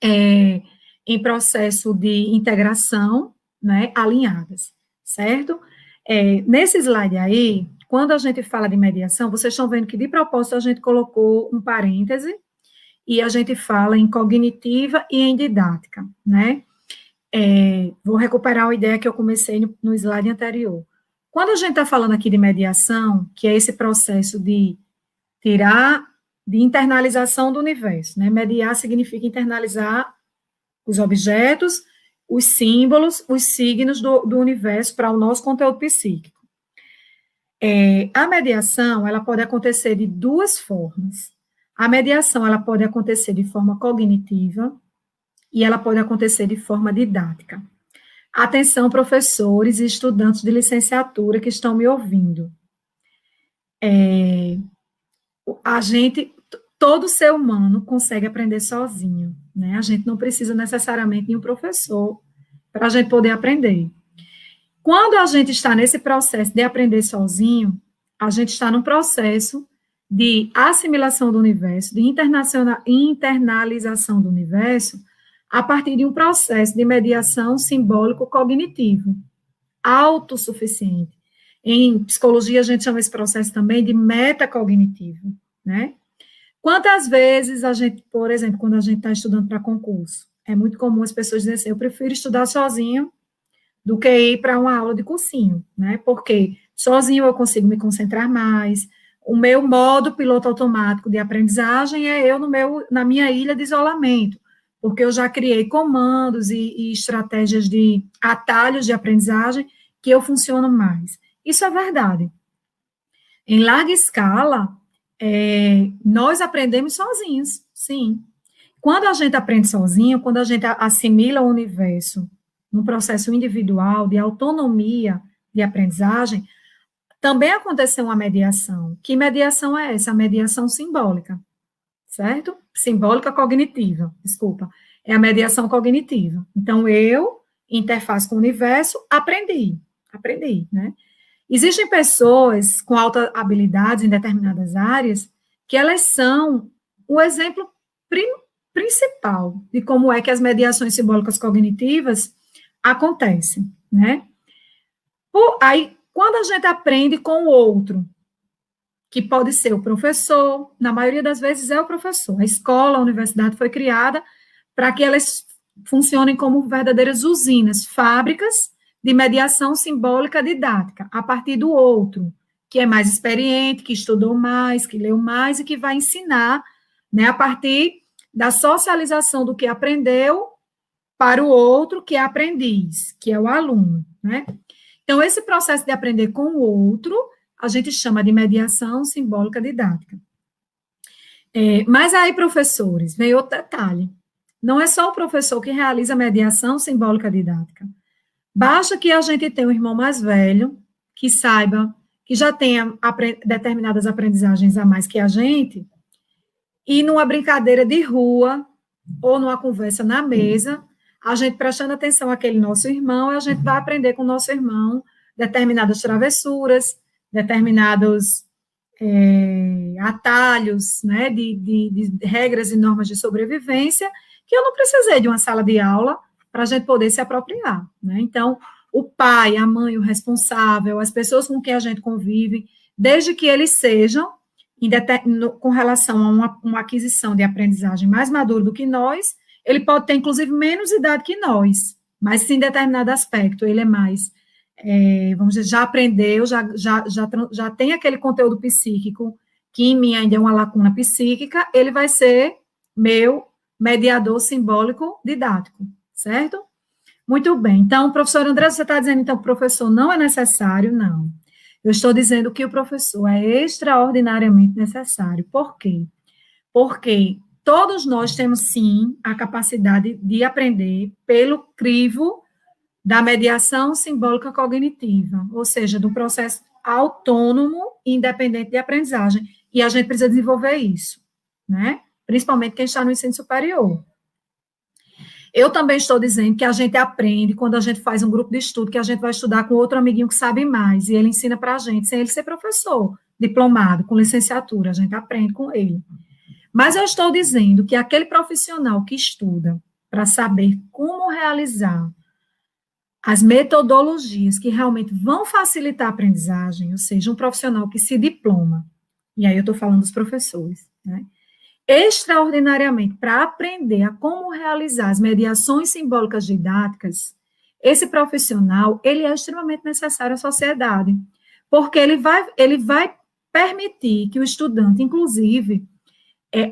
em processo de integração, né, alinhadas, certo? Nesse slide aí, quando a gente fala de mediação, vocês estão vendo que, de propósito, a gente colocou um parêntese e a gente fala em cognitiva e em didática, né? Vou recuperar a ideia que eu comecei no slide anterior. Quando a gente está falando aqui de mediação, que é esse processo de internalização do universo, né? Mediar significa internalizar os objetos, os símbolos, os signos do universo para o nosso conteúdo psíquico. A mediação, ela pode acontecer de duas formas. A mediação, ela pode acontecer de forma cognitiva e ela pode acontecer de forma didática. Atenção, professores e estudantes de licenciatura que estão me ouvindo. Todo ser humano consegue aprender sozinho, né? A gente não precisa necessariamente de um professor para a gente poder aprender. Quando a gente está nesse processo de aprender sozinho, a gente está num processo de assimilação do universo, de internalização do universo, a partir de um processo de mediação simbólico-cognitivo, autossuficiente. Em psicologia, a gente chama esse processo também de metacognitivo, né? Quantas vezes a gente, por exemplo, quando a gente está estudando para concurso, é muito comum as pessoas dizerem assim, eu prefiro estudar sozinho do que ir para uma aula de cursinho, né? Porque sozinho eu consigo me concentrar mais, o meu modo piloto automático de aprendizagem é eu na minha ilha de isolamento, porque eu já criei comandos e estratégias de atalhos de aprendizagem que eu funciono mais. Isso é verdade. Em larga escala, nós aprendemos sozinhos, sim. Quando a gente aprende sozinho, quando a gente assimila o universo num processo individual de autonomia de aprendizagem, também aconteceu uma mediação. Que mediação é essa? A mediação simbólica, certo? Simbólica cognitiva, desculpa. É a mediação cognitiva. Então, eu, interface com o universo, aprendi, né? Existem pessoas com alta habilidade em determinadas áreas que elas são o exemplo principal de como é que as mediações simbólicas cognitivas acontecem, né? Aí, quando a gente aprende com o outro, que pode ser o professor, na maioria das vezes é o professor, a escola, a universidade foi criada para que elas funcionem como verdadeiras usinas, fábricas de mediação simbólica didática, a partir do outro, que é mais experiente, que estudou mais, que leu mais e que vai ensinar, né, a partir da socialização do que aprendeu para o outro, que é aprendiz, que é o aluno, né? Então, esse processo de aprender com o outro, a gente chama de mediação simbólica didática. Mas aí, professores, vem outro detalhe. Não é só o professor que realiza a mediação simbólica didática. Basta que a gente tenha um irmão mais velho, que saiba, que já tenha determinadas aprendizagens a mais que a gente, e numa brincadeira de rua, ou numa conversa na mesa, a gente prestando atenção àquele nosso irmão, a gente vai aprender com o nosso irmão determinadas travessuras, determinados atalhos, né, de regras e normas de sobrevivência, que eu não precisei de uma sala de aula para a gente poder se apropriar, né? Então, o pai, a mãe, o responsável, as pessoas com quem a gente convive, desde que eles sejam, com relação a uma aquisição de aprendizagem mais madura do que nós, ele pode ter, inclusive, menos idade que nós, mas se em determinado aspecto ele é mais, vamos dizer, já aprendeu, já tem aquele conteúdo psíquico, que em mim ainda é uma lacuna psíquica, ele vai ser meu mediador simbólico didático, certo? Muito bem. Então, professor André, você está dizendo, então, que o professor não é necessário? Não. Eu estou dizendo que o professor é extraordinariamente necessário. Por quê? Porque todos nós temos, sim, a capacidade de aprender pelo crivo da mediação simbólica cognitiva, ou seja, do processo autônomo e independente de aprendizagem. E a gente precisa desenvolver isso, né? Principalmente quem está no ensino superior. Eu também estou dizendo que a gente aprende quando a gente faz um grupo de estudo, que a gente vai estudar com outro amiguinho que sabe mais, e ele ensina para a gente, sem ele ser professor, diplomado, com licenciatura, a gente aprende com ele. Mas eu estou dizendo que aquele profissional que estuda para saber como realizar as metodologias que realmente vão facilitar a aprendizagem, ou seja, um profissional que se diploma, e aí eu estou falando dos professores, né? Extraordinariamente, para aprender a como realizar as mediações simbólicas didáticas, esse profissional, ele é extremamente necessário à sociedade, porque ele vai permitir que o estudante, inclusive,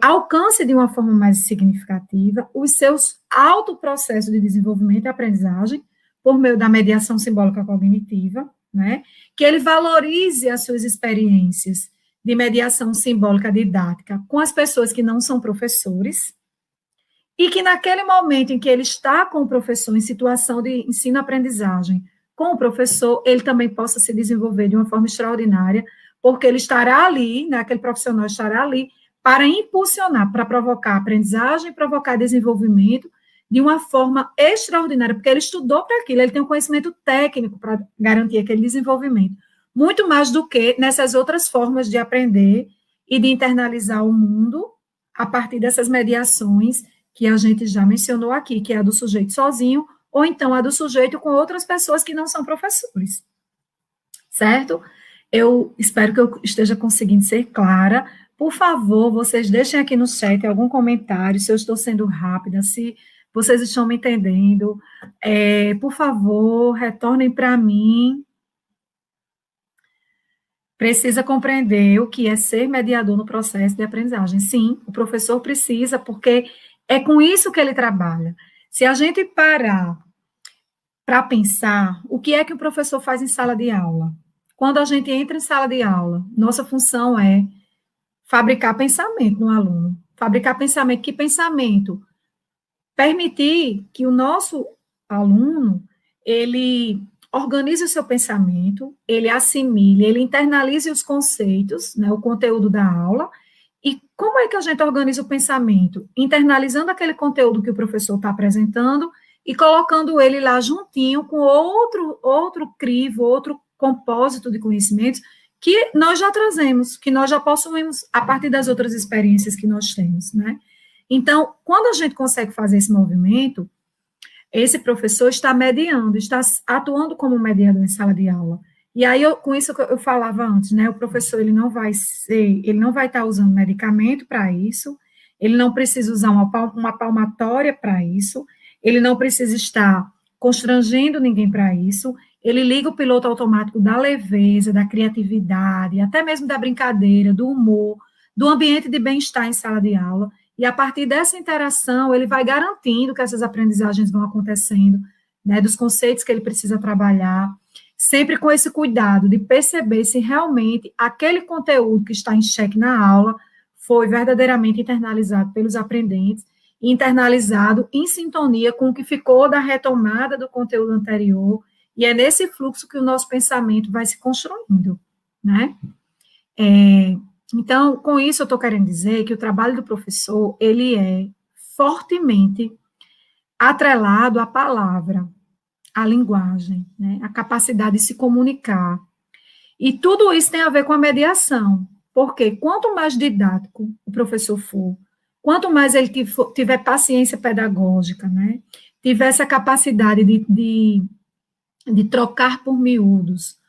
alcance de uma forma mais significativa os seus autoprocessos de desenvolvimento e aprendizagem, por meio da mediação simbólica cognitiva, né? Que ele valorize as suas experiências de mediação simbólica didática com as pessoas que não são professores, e que naquele momento em que ele está com o professor em situação de ensino-aprendizagem com o professor, ele também possa se desenvolver de uma forma extraordinária, porque ele estará ali, né, aquele profissional estará ali para impulsionar, para provocar aprendizagem, provocar desenvolvimento de uma forma extraordinária, porque ele estudou para aquilo, ele tem um conhecimento técnico para garantir aquele desenvolvimento. Muito mais do que nessas outras formas de aprender e de internalizar o mundo a partir dessas mediações que a gente já mencionou aqui, que é a do sujeito sozinho, ou então a do sujeito com outras pessoas que não são professores, certo? Eu espero que eu esteja conseguindo ser clara. Por favor, vocês deixem aqui no chat algum comentário, se eu estou sendo rápida, se vocês estão me entendendo. Por favor, retornem para mim. Precisa compreender o que é ser mediador no processo de aprendizagem. Sim, o professor precisa, porque é com isso que ele trabalha. Se a gente parar para pensar, o que é que o professor faz em sala de aula? Quando a gente entra em sala de aula, nossa função é fabricar pensamento no aluno. Fabricar pensamento. Que pensamento? Permitir que o nosso aluno, ele organize o seu pensamento, ele assimile, ele internalize os conceitos, né, o conteúdo da aula. E como é que a gente organiza o pensamento? Internalizando aquele conteúdo que o professor está apresentando e colocando ele lá juntinho com outro crivo, outro compósito de conhecimentos que nós já trazemos, que nós já possuímos a partir das outras experiências que nós temos, né? Então, quando a gente consegue fazer esse movimento, esse professor está mediando, está atuando como mediador em sala de aula. E aí, com isso que eu falava antes, né? O professor, ele não vai estar usando medicamento para isso, ele não precisa usar uma palmatória para isso, ele não precisa estar constrangendo ninguém para isso, ele liga o piloto automático da leveza, da criatividade, até mesmo da brincadeira, do humor, do ambiente de bem-estar em sala de aula, e a partir dessa interação, ele vai garantindo que essas aprendizagens vão acontecendo, né, dos conceitos que ele precisa trabalhar, sempre com esse cuidado de perceber se realmente aquele conteúdo que está em xeque na aula foi verdadeiramente internalizado pelos aprendentes, e internalizado em sintonia com o que ficou da retomada do conteúdo anterior, e é nesse fluxo que o nosso pensamento vai se construindo, né? Então, com isso eu estou querendo dizer que o trabalho do professor, ele é fortemente atrelado à palavra, à linguagem, né? À capacidade de se comunicar. E tudo isso tem a ver com a mediação, porque quanto mais didático o professor for, quanto mais ele tiver paciência pedagógica, né? Tiver essa capacidade de trocar por miúdos,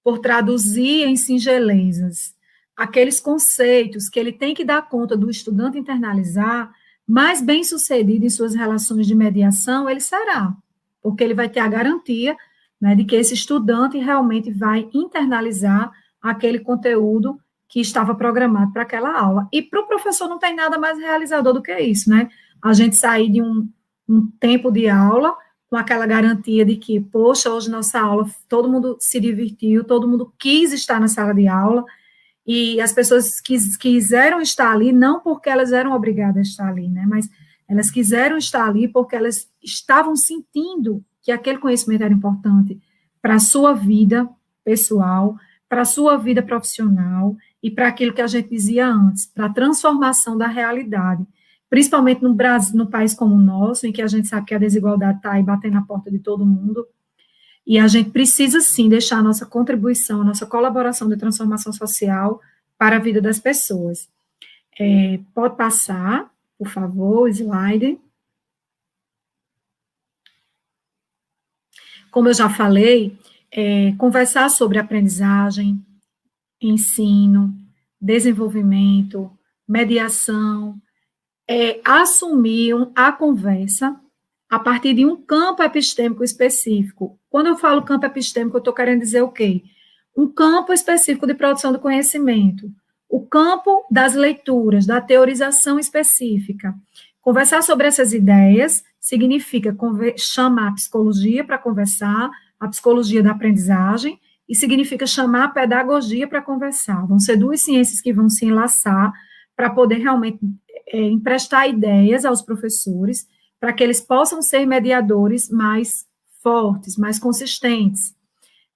por traduzir em singelezas aqueles conceitos que ele tem que dar conta do estudante internalizar, mais bem-sucedido em suas relações de mediação ele será, porque ele vai ter a garantia, né, de que esse estudante realmente vai internalizar aquele conteúdo que estava programado para aquela aula. E para o professor não tem nada mais realizador do que isso, né? A gente sair de um tempo de aula com aquela garantia de que, poxa, hoje nossa aula, todo mundo se divertiu, todo mundo quis estar na sala de aula, e as pessoas quiseram estar ali, não porque elas eram obrigadas a estar ali, né, mas elas quiseram estar ali porque elas estavam sentindo que aquele conhecimento era importante para a sua vida pessoal, para a sua vida profissional, e para aquilo que a gente dizia antes, para a transformação da realidade, principalmente no Brasil, num país como o nosso, em que a gente sabe que a desigualdade está aí batendo na porta de todo mundo, e a gente precisa, sim, deixar a nossa contribuição, a nossa colaboração de transformação social para a vida das pessoas. Pode passar, por favor, o slide. Como eu já falei, conversar sobre aprendizagem, ensino, desenvolvimento, mediação, assumir a conversa a partir de um campo epistêmico específico. Quando eu falo campo epistêmico, eu estou querendo dizer o quê? Um campo específico de produção do conhecimento, o campo das leituras, da teorização específica. Conversar sobre essas ideias significa chamar a psicologia para conversar, a psicologia da aprendizagem, e significa chamar a pedagogia para conversar. Vão ser duas ciências que vão se enlaçar para poder realmente emprestar ideias aos professores, para que eles possam ser mediadores mais fortes, mais consistentes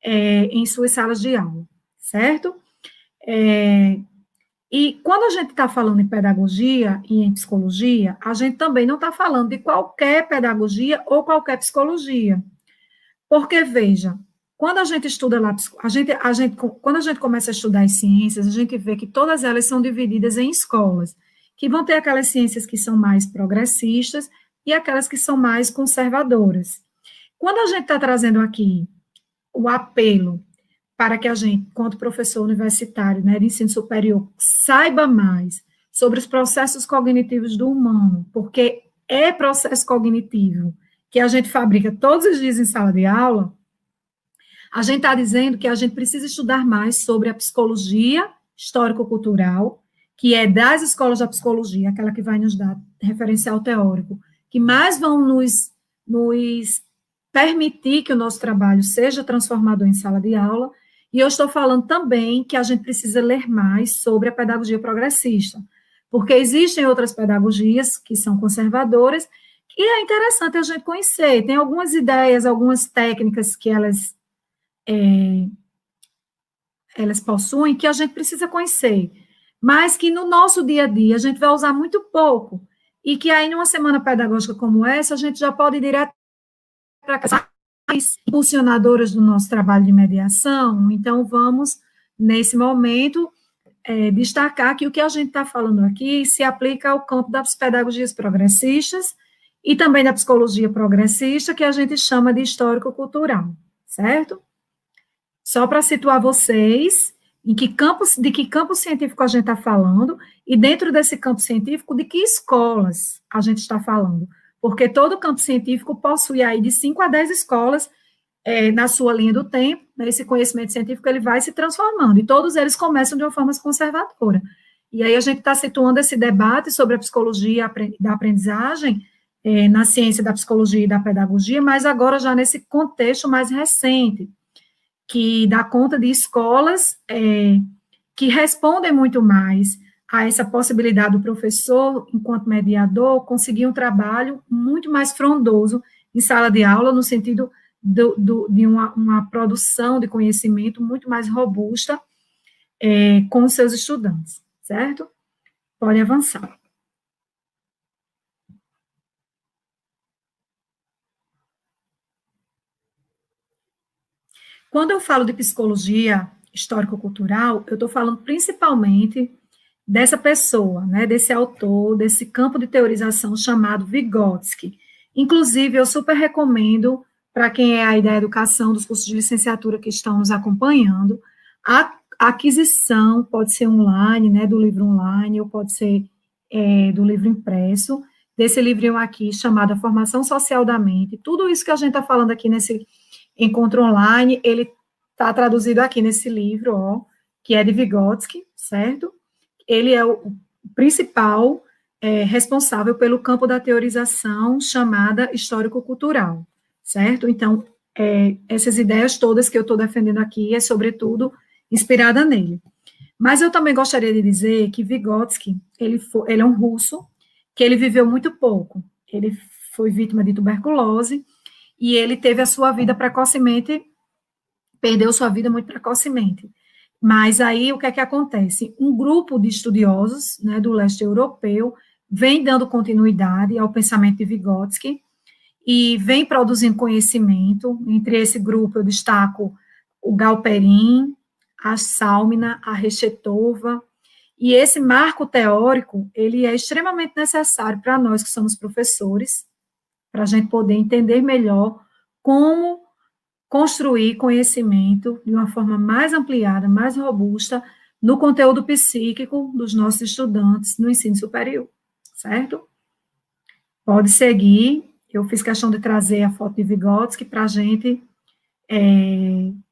em suas salas de aula, certo? E quando a gente está falando em pedagogia e em psicologia, a gente também não está falando de qualquer pedagogia ou qualquer psicologia. Porque, veja, quando a gente estuda lá, quando a gente começa a estudar as ciências, a gente vê que todas elas são divididas em escolas, que vão ter aquelas ciências que são mais progressistas e aquelas que são mais conservadoras. Quando a gente está trazendo aqui o apelo para que a gente, enquanto professor universitário, né, de ensino superior, saiba mais sobre os processos cognitivos do humano, porque é processo cognitivo que a gente fabrica todos os dias em sala de aula, a gente está dizendo que a gente precisa estudar mais sobre a psicologia histórico-cultural, que é das escolas da psicologia, aquela que vai nos dar referencial teórico, que mais vão nos permitir que o nosso trabalho seja transformador em sala de aula, e eu estou falando também que a gente precisa ler mais sobre a pedagogia progressista, porque existem outras pedagogias que são conservadoras, e é interessante a gente conhecer, tem algumas ideias, algumas técnicas que elas possuem, que a gente precisa conhecer, mas que no nosso dia a dia a gente vai usar muito pouco, e que aí numa semana pedagógica como essa, a gente já pode ir direto para as impulsionadoras do nosso trabalho de mediação. Então, vamos, nesse momento, destacar que o que a gente está falando aqui se aplica ao campo das pedagogias progressistas e também da psicologia progressista, que a gente chama de histórico-cultural, certo? Só para situar vocês de que campo científico a gente está falando, e dentro desse campo científico, de que escolas a gente está falando. Porque todo campo científico possui aí de 5 a 10 escolas na sua linha do tempo, né, esse conhecimento científico ele vai se transformando, e todos eles começam de uma forma conservadora. E aí a gente está situando esse debate sobre a psicologia da aprendizagem, na ciência da psicologia e da pedagogia, mas agora já nesse contexto mais recente, que dá conta de escolas que respondem muito mais a essa possibilidade do professor, enquanto mediador, conseguir um trabalho muito mais frondoso em sala de aula, no sentido de uma produção de conhecimento muito mais robusta com os seus estudantes, certo? Pode avançar. Quando eu falo de psicologia histórico-cultural, eu estou falando principalmente dessa pessoa, né, desse autor, desse campo de teorização chamado Vygotsky. Inclusive, eu super recomendo para quem é aí da educação, dos cursos de licenciatura que estão nos acompanhando, a aquisição pode ser online, né, do livro online, ou pode ser do livro impresso, desse livrinho aqui chamado A Formação Social da Mente. Tudo isso que a gente está falando aqui nesse encontro online, ele está traduzido aqui nesse livro, ó, que é de Vygotsky, certo? Ele é o principal responsável pelo campo da teorização chamada histórico-cultural, certo? Então, essas ideias todas que eu estou defendendo aqui é, sobretudo, inspirada nele. Mas eu também gostaria de dizer que Vygotsky, ele é um russo, que ele viveu muito pouco. Ele foi vítima de tuberculose, e ele teve a sua vida precocemente, perdeu sua vida muito precocemente. Mas aí, o que é que acontece? Um grupo de estudiosos, né, do leste europeu, vem dando continuidade ao pensamento de Vygotsky, e vem produzindo conhecimento. Entre esse grupo, eu destaco o Galperin, a Salmina, a Rechetova, e esse marco teórico, ele é extremamente necessário para nós que somos professores, para a gente poder entender melhor como construir conhecimento de uma forma mais ampliada, mais robusta, no conteúdo psíquico dos nossos estudantes no ensino superior, certo? Pode seguir, eu fiz questão de trazer a foto de Vygotsky para a gente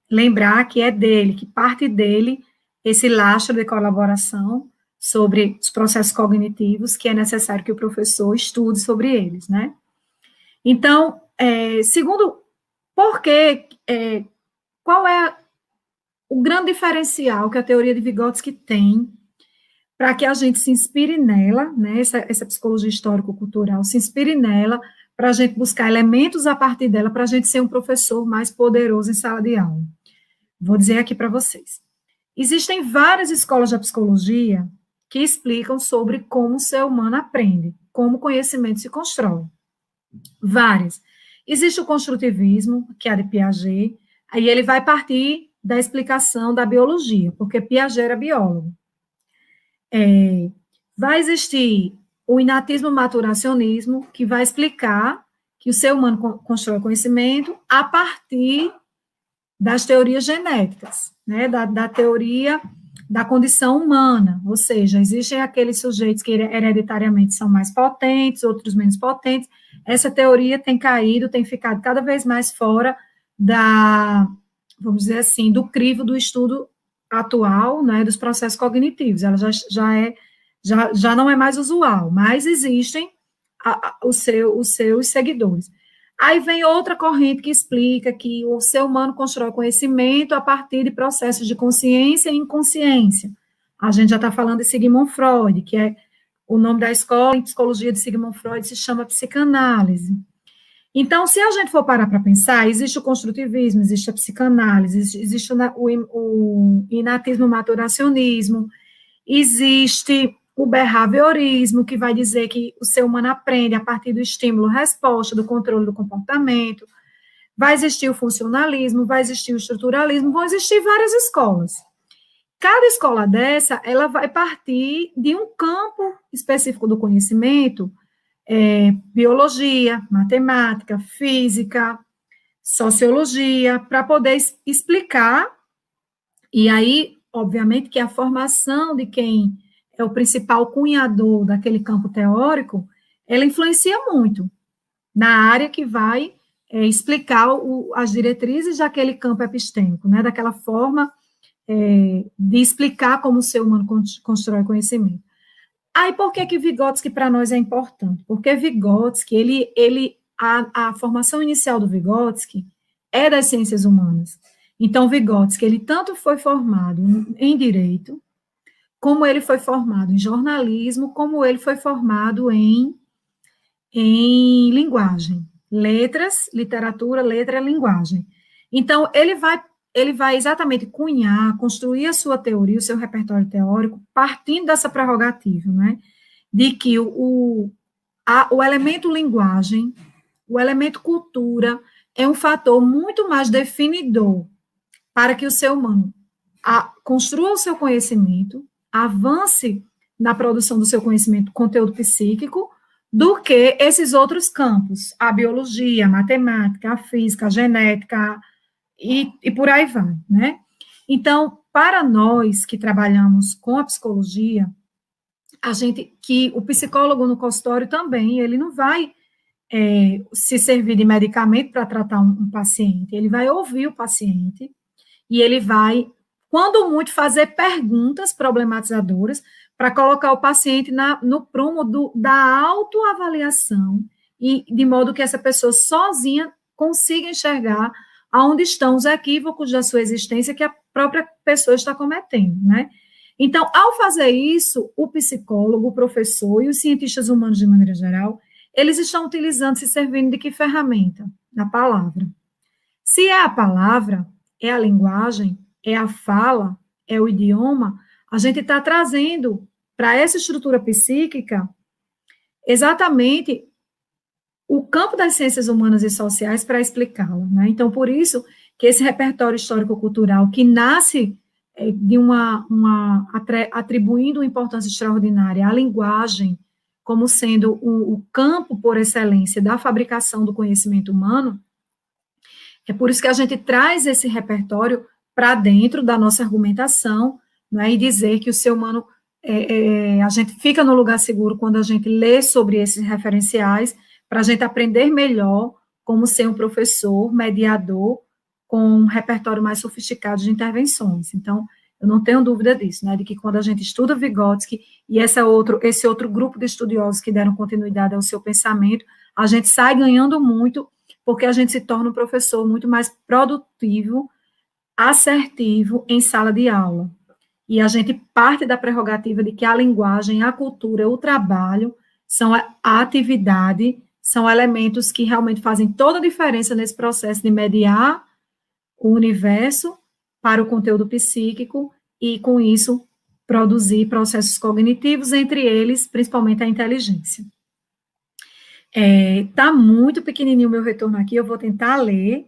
lembrar que é dele, que parte dele, esse lastro de colaboração sobre os processos cognitivos, que é necessário que o professor estude sobre eles, né? Então, segundo, qual é o grande diferencial que a teoria de Vygotsky tem para que a gente se inspire nela, né, essa psicologia histórico-cultural, se inspire nela, para a gente buscar elementos a partir dela, para a gente ser um professor mais poderoso em sala de aula. Vou dizer aqui para vocês. Existem várias escolas da psicologia que explicam sobre como o ser humano aprende, como o conhecimento se constrói. Várias. Existe o construtivismo, que é de Piaget, aí ele vai partir da explicação da biologia, porque Piaget era biólogo. Vai existir o inatismo-maturacionismo, que vai explicar que o ser humano constrói conhecimento a partir das teorias genéticas, né, da teoria da condição humana, ou seja, existem aqueles sujeitos que hereditariamente são mais potentes, outros menos potentes. Essa teoria tem caído, tem ficado cada vez mais fora vamos dizer assim, do crivo do estudo atual, né, dos processos cognitivos. Ela já não é mais usual, mas existem os seus seguidores. Aí vem outra corrente que explica que o ser humano constrói conhecimento a partir de processos de consciência e inconsciência. A gente já está falando de Sigmund Freud, que é o nome da escola em psicologia de Sigmund Freud, se chama psicanálise. Então, se a gente for parar para pensar, existe o construtivismo, existe a psicanálise, existe o inatismo-maturacionismo, existe o behaviorismo, que vai dizer que o ser humano aprende a partir do estímulo-resposta, do controle do comportamento. Vai existir o funcionalismo, vai existir o estruturalismo, vão existir várias escolas. Cada escola dessa, ela vai partir de um campo específico do conhecimento, biologia, matemática, física, sociologia, para poder explicar, e aí, obviamente, que a formação de quem é o principal cunhador daquele campo teórico, ela influencia muito na área que vai explicar as diretrizes daquele campo epistêmico, né, daquela forma de explicar como o ser humano constrói conhecimento. Aí, por que Vygotsky para nós é importante? Porque Vygotsky, a formação inicial do Vygotsky é das ciências humanas. Então, Vygotsky, ele tanto foi formado em direito, como ele foi formado em jornalismo, como ele foi formado em linguagem, letras, literatura, letra, linguagem. Então, ele vai exatamente cunhar, construir a sua teoria, o seu repertório teórico, partindo dessa prerrogativa, né, de que o elemento linguagem, o elemento cultura, é um fator muito mais definidor para que o ser humano construa o seu conhecimento, avance na produção do seu conhecimento, conteúdo psíquico, do que esses outros campos, a biologia, a matemática, a física, a genética, e por aí vai, né? Então, para nós que trabalhamos com a psicologia, que o psicólogo no consultório também, ele não vai se servir de medicamento para tratar um paciente, ele vai ouvir o paciente e ele vai, quando muito, fazer perguntas problematizadoras para colocar o paciente no prumo da autoavaliação e de modo que essa pessoa sozinha consiga enxergar aonde estão os equívocos da sua existência que a própria pessoa está cometendo, né? Então, ao fazer isso, o psicólogo, o professor e os cientistas humanos, de maneira geral, eles estão utilizando, se servindo de que ferramenta? Da palavra. Se é a palavra, é a linguagem, é a fala, é o idioma, a gente está trazendo para essa estrutura psíquica exatamente o campo das ciências humanas e sociais para explicá-la, né? Então, por isso que esse repertório histórico-cultural, que nasce atribuindo uma importância extraordinária à linguagem, como sendo o campo por excelência da fabricação do conhecimento humano, é por isso que a gente traz esse repertório para dentro da nossa argumentação, né, e dizer que o ser humano, a gente fica no lugar seguro quando a gente lê sobre esses referenciais, para a gente aprender melhor como ser um professor, mediador, com um repertório mais sofisticado de intervenções. Então, eu não tenho dúvida disso, né, de que quando a gente estuda Vygotsky e esse outro grupo de estudiosos que deram continuidade ao seu pensamento, a gente sai ganhando muito, porque a gente se torna um professor muito mais produtivo, assertivo em sala de aula. E a gente parte da prerrogativa de que a linguagem, a cultura, o trabalho, são a atividade, são elementos que realmente fazem toda a diferença nesse processo de mediar o universo para o conteúdo psíquico e, com isso, produzir processos cognitivos, entre eles, principalmente a inteligência. Está muito pequenininho o meu retorno aqui, eu vou tentar ler.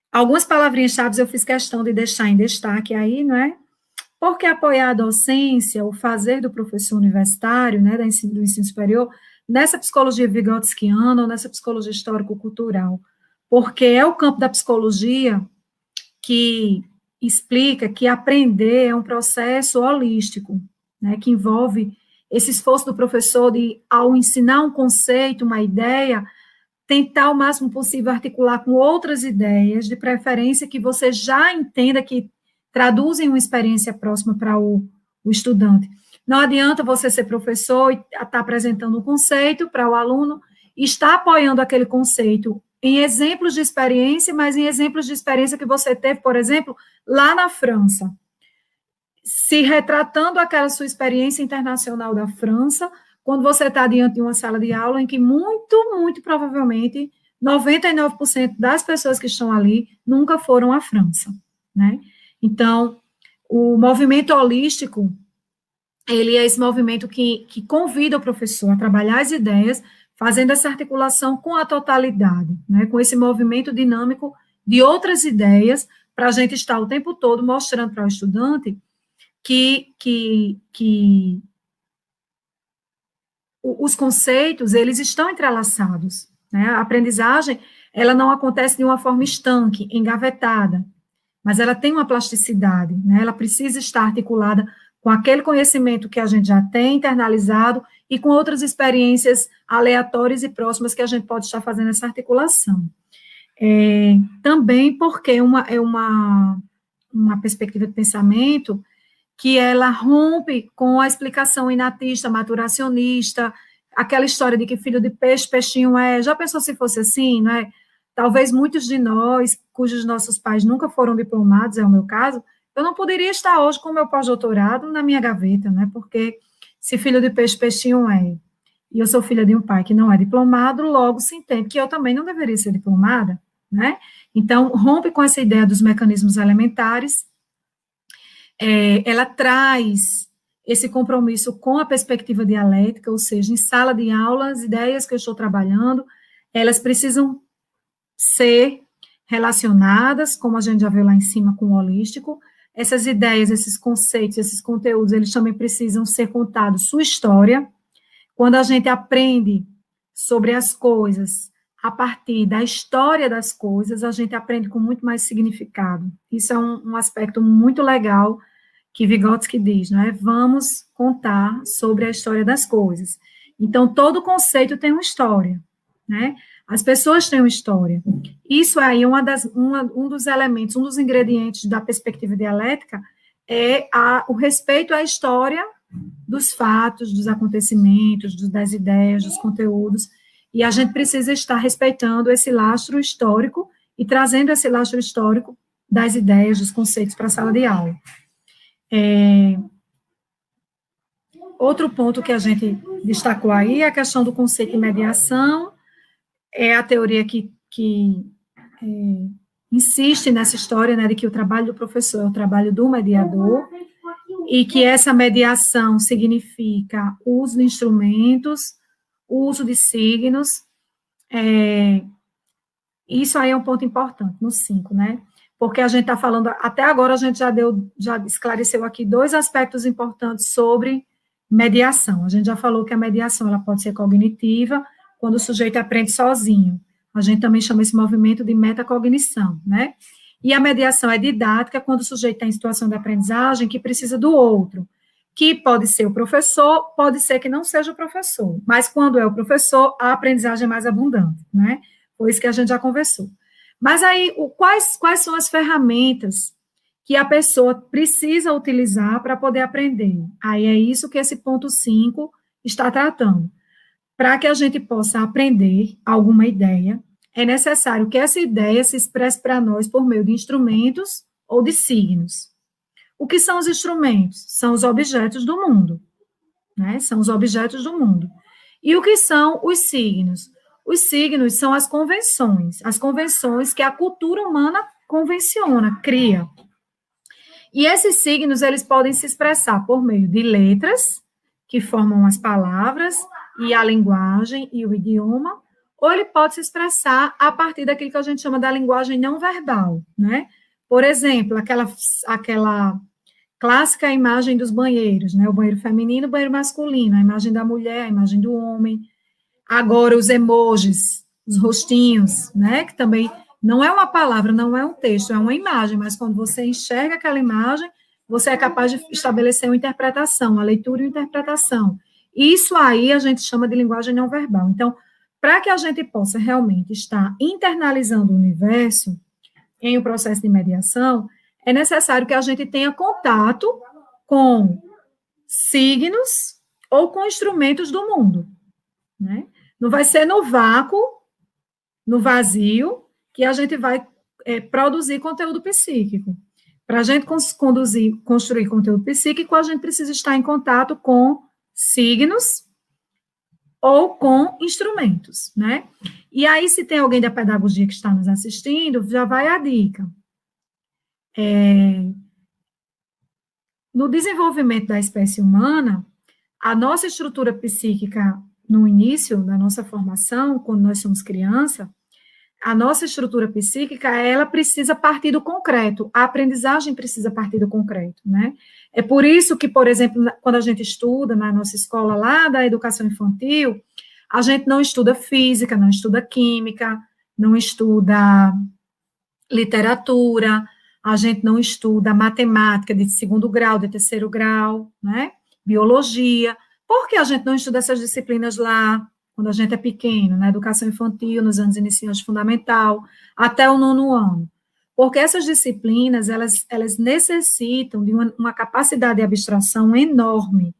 Algumas palavrinhas-chave eu fiz questão de deixar em destaque aí, não é? Porque apoiar a docência, o fazer do professor universitário, né, do ensino superior, nessa psicologia vigotskiana ou nessa psicologia histórico-cultural? Porque é o campo da psicologia que explica que aprender é um processo holístico, né, que envolve esse esforço do professor de, ao ensinar um conceito, uma ideia, tentar o máximo possível articular com outras ideias, de preferência que você já entenda, que traduzem uma experiência próxima para o estudante. Não adianta você ser professor e estar apresentando um conceito para o aluno e estar apoiando aquele conceito em exemplos de experiência, mas em exemplos de experiência que você teve, por exemplo, lá na França, se retratando aquela sua experiência internacional da França, quando você está diante de uma sala de aula em que muito provavelmente 99% das pessoas que estão ali nunca foram à França, né? Então, o movimento holístico, ele é esse movimento que convida o professor a trabalhar as ideias, fazendo essa articulação com a totalidade, né? Com esse movimento dinâmico de outras ideias, para a gente estar o tempo todo mostrando para o estudante que os conceitos, eles estão entrelaçados, né? A aprendizagem, ela não acontece de uma forma estanque, engavetada, mas ela tem uma plasticidade, né? Ela precisa estar articulada com aquele conhecimento que a gente já tem internalizado e com outras experiências aleatórias e próximas que a gente pode estar fazendo essa articulação. Também porque é uma perspectiva de pensamento que ela rompe com a explicação inatista, maturacionista, aquela história de que filho de peixe, peixinho é. Já pensou se fosse assim, né? Talvez muitos de nós, cujos nossos pais nunca foram diplomados, é o meu caso, eu não poderia estar hoje com o meu pós-doutorado na minha gaveta, né? Porque se filho de peixe, peixinho é, e eu sou filha de um pai que não é diplomado, logo se entende que eu também não deveria ser diplomada, né? Então, rompe com essa ideia dos mecanismos elementares. Ela traz esse compromisso com a perspectiva dialética, ou seja, em sala de aula, as ideias que eu estou trabalhando, elas precisam ser relacionadas, como a gente já viu lá em cima com o holístico. Essas ideias, esses conceitos, esses conteúdos, eles também precisam ser contados sua história. Quando a gente aprende sobre as coisas a partir da história das coisas, a gente aprende com muito mais significado. Isso é um aspecto muito legal que Vygotsky diz, né? Vamos contar sobre a história das coisas. Então, todo conceito tem uma história, né? As pessoas têm uma história. Isso aí, um dos elementos, um dos ingredientes da perspectiva dialética é o respeito à história dos fatos, dos acontecimentos, das ideias, dos conteúdos, e a gente precisa estar respeitando esse lastro histórico e trazendo esse lastro histórico das ideias, dos conceitos para a sala de aula. Outro ponto que a gente destacou aí é a questão do conceito de mediação, é a teoria que insiste nessa história, né, de que o trabalho do professor é o trabalho do mediador, e que essa mediação significa o uso de instrumentos, o uso de signos. Isso aí é um ponto importante, no 5, né? Porque a gente está falando, até agora a gente já esclareceu aqui 2 aspectos importantes sobre mediação. A gente já falou que a mediação ela pode ser cognitiva, quando o sujeito aprende sozinho. A gente também chama esse movimento de metacognição, né? E a mediação é didática, quando o sujeito está em situação de aprendizagem que precisa do outro, que pode ser o professor, pode ser que não seja o professor, mas quando é o professor, a aprendizagem é mais abundante, né? Foi isso que a gente já conversou. Mas aí, quais são as ferramentas que a pessoa precisa utilizar para poder aprender? Aí é isso que esse ponto 5 está tratando. Para que a gente possa aprender alguma ideia, é necessário que essa ideia se expresse para nós por meio de instrumentos ou de signos. O que são os instrumentos? São os objetos do mundo, né? São os objetos do mundo. E o que são os signos? Os signos são as convenções que a cultura humana convenciona, cria. E esses signos, eles podem se expressar por meio de letras, que formam as palavras, e a linguagem e o idioma, ou ele pode se expressar a partir daquilo que a gente chama da linguagem não verbal, né? Por exemplo, aquela clássica imagem dos banheiros, né? O banheiro feminino, o banheiro masculino, a imagem da mulher, a imagem do homem. Agora, os emojis, os rostinhos, né? Que também não é uma palavra, não é um texto, é uma imagem, mas quando você enxerga aquela imagem, você é capaz de estabelecer uma interpretação, uma leitura e uma interpretação. Isso aí a gente chama de linguagem não verbal. Então, para que a gente possa realmente estar internalizando o universo em um processo de mediação, é necessário que a gente tenha contato com signos ou com instrumentos do mundo, né? Não vai ser no vácuo, no vazio, que a gente vai produzir conteúdo psíquico. Para a gente construir conteúdo psíquico, a gente precisa estar em contato com signos ou com instrumentos, né? E aí, se tem alguém da pedagogia que está nos assistindo, já vai a dica. No desenvolvimento da espécie humana, a nossa estrutura psíquica, no início da nossa formação, quando nós somos criança, a nossa estrutura psíquica, ela precisa partir do concreto, a aprendizagem precisa partir do concreto, né? É por isso que, por exemplo, quando a gente estuda na nossa escola lá da educação infantil, a gente não estuda física, não estuda química, não estuda literatura, a gente não estuda matemática de segundo grau, de terceiro grau, né? Biologia. Por que a gente não estuda essas disciplinas lá, quando a gente é pequeno, na educação infantil, nos anos iniciais de fundamental, até o 9º ano? Porque essas disciplinas, elas necessitam de uma capacidade de abstração enorme.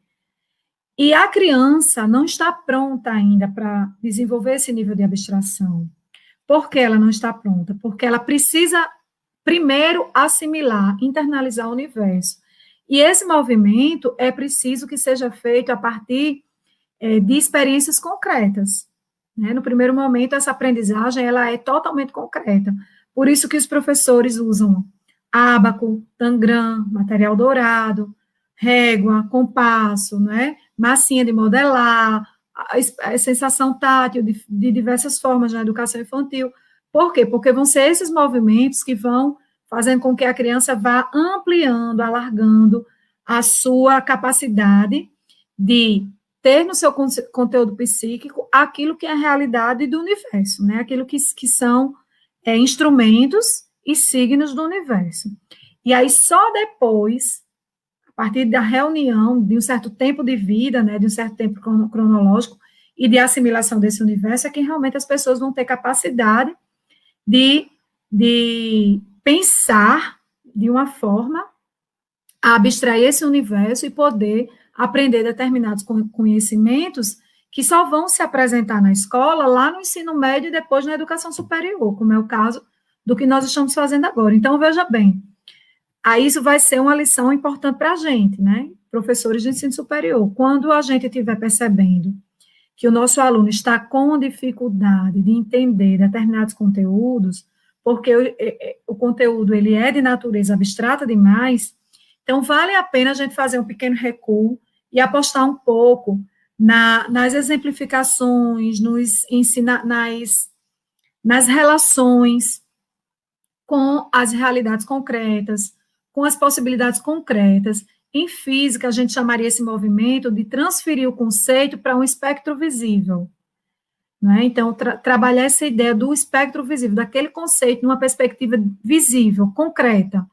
E a criança não está pronta ainda para desenvolver esse nível de abstração. Por que ela não está pronta? Porque ela precisa, primeiro, assimilar, internalizar o universo. E esse movimento é preciso que seja feito a partir de experiências concretas, né? No primeiro momento, essa aprendizagem ela é totalmente concreta. Por isso que os professores usam ábaco, tangram, material dourado, régua, compasso, né? Massinha de modelar, a sensação tátil de diversas formas na educação infantil. Por quê? Porque vão ser esses movimentos que vão fazendo com que a criança vá ampliando, alargando a sua capacidade de ter no seu conteúdo psíquico aquilo que é a realidade do universo, né? Aquilo que são instrumentos e signos do universo. E aí, só depois, a partir da reunião de um certo tempo de vida, né, de um certo tempo cronológico, e de assimilação desse universo, é que realmente as pessoas vão ter capacidade de pensar de uma forma a abstrair esse universo e poder aprender determinados conhecimentos que só vão se apresentar na escola, lá no ensino médio e depois na educação superior, como é o caso do que nós estamos fazendo agora. Então, veja bem, aí isso vai ser uma lição importante para a gente, né, professores de ensino superior. Quando a gente estiver percebendo que o nosso aluno está com dificuldade de entender determinados conteúdos, porque o conteúdo ele é de natureza abstrata demais, então vale a pena a gente fazer um pequeno recuo e apostar um pouco nas exemplificações, nas relações com as realidades concretas, com as possibilidades concretas. Em física, a gente chamaria esse movimento de transferir o conceito para um espectro visível. Né? Então, trabalhar essa ideia do espectro visível, daquele conceito numa perspectiva visível, concreta.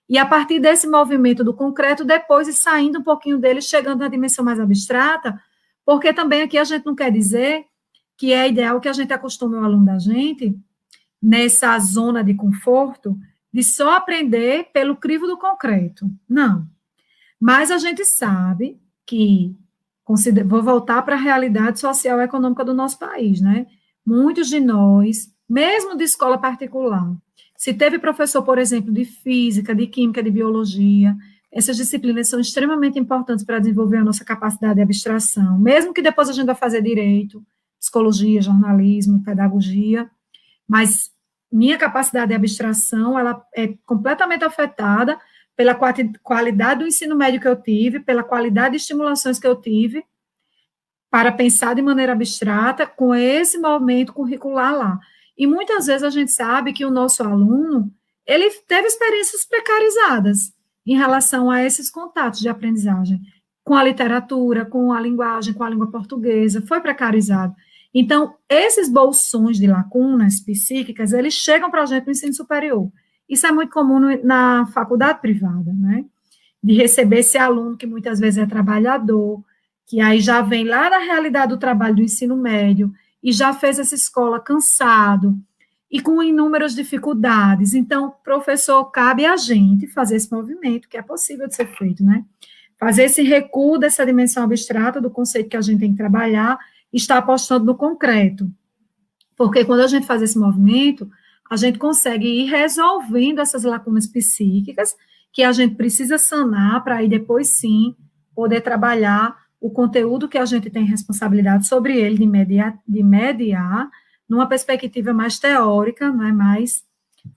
E a partir desse movimento do concreto, depois ir saindo um pouquinho dele, chegando na dimensão mais abstrata, porque também aqui a gente não quer dizer que é ideal que a gente acostume o aluno da gente, nessa zona de conforto, de só aprender pelo crivo do concreto. Não. Mas a gente sabe que, vou voltar para a realidade social e econômica do nosso país, né? Muitos de nós, mesmo de escola particular, se teve professor, por exemplo, de física, de química, de biologia, essas disciplinas são extremamente importantes para desenvolver a nossa capacidade de abstração, mesmo que depois a gente vá fazer direito, psicologia, jornalismo, pedagogia, mas minha capacidade de abstração, ela é completamente afetada pela qualidade do ensino médio que eu tive, pela qualidade de estimulações que eu tive, para pensar de maneira abstrata com esse momento curricular lá. E muitas vezes a gente sabe que o nosso aluno, ele teve experiências precarizadas, em relação a esses contatos de aprendizagem com a literatura, com a linguagem, com a língua portuguesa, foi precarizado. Então, esses bolsões de lacunas psíquicas, eles chegam para a gente no ensino superior. Isso é muito comum na faculdade privada, né? De receber esse aluno que muitas vezes é trabalhador, que aí já vem lá da realidade do trabalho do ensino médio, e já fez essa escola cansado, e com inúmeras dificuldades. Então, professor, cabe a gente fazer esse movimento, que é possível de ser feito, né? Fazer esse recuo dessa dimensão abstrata do conceito que a gente tem que trabalhar, e estar apostando no concreto. Porque quando a gente faz esse movimento, a gente consegue ir resolvendo essas lacunas psíquicas que a gente precisa sanar para aí depois, sim, poder trabalhar o conteúdo que a gente tem responsabilidade sobre ele, de mediar numa perspectiva mais teórica, não é, mais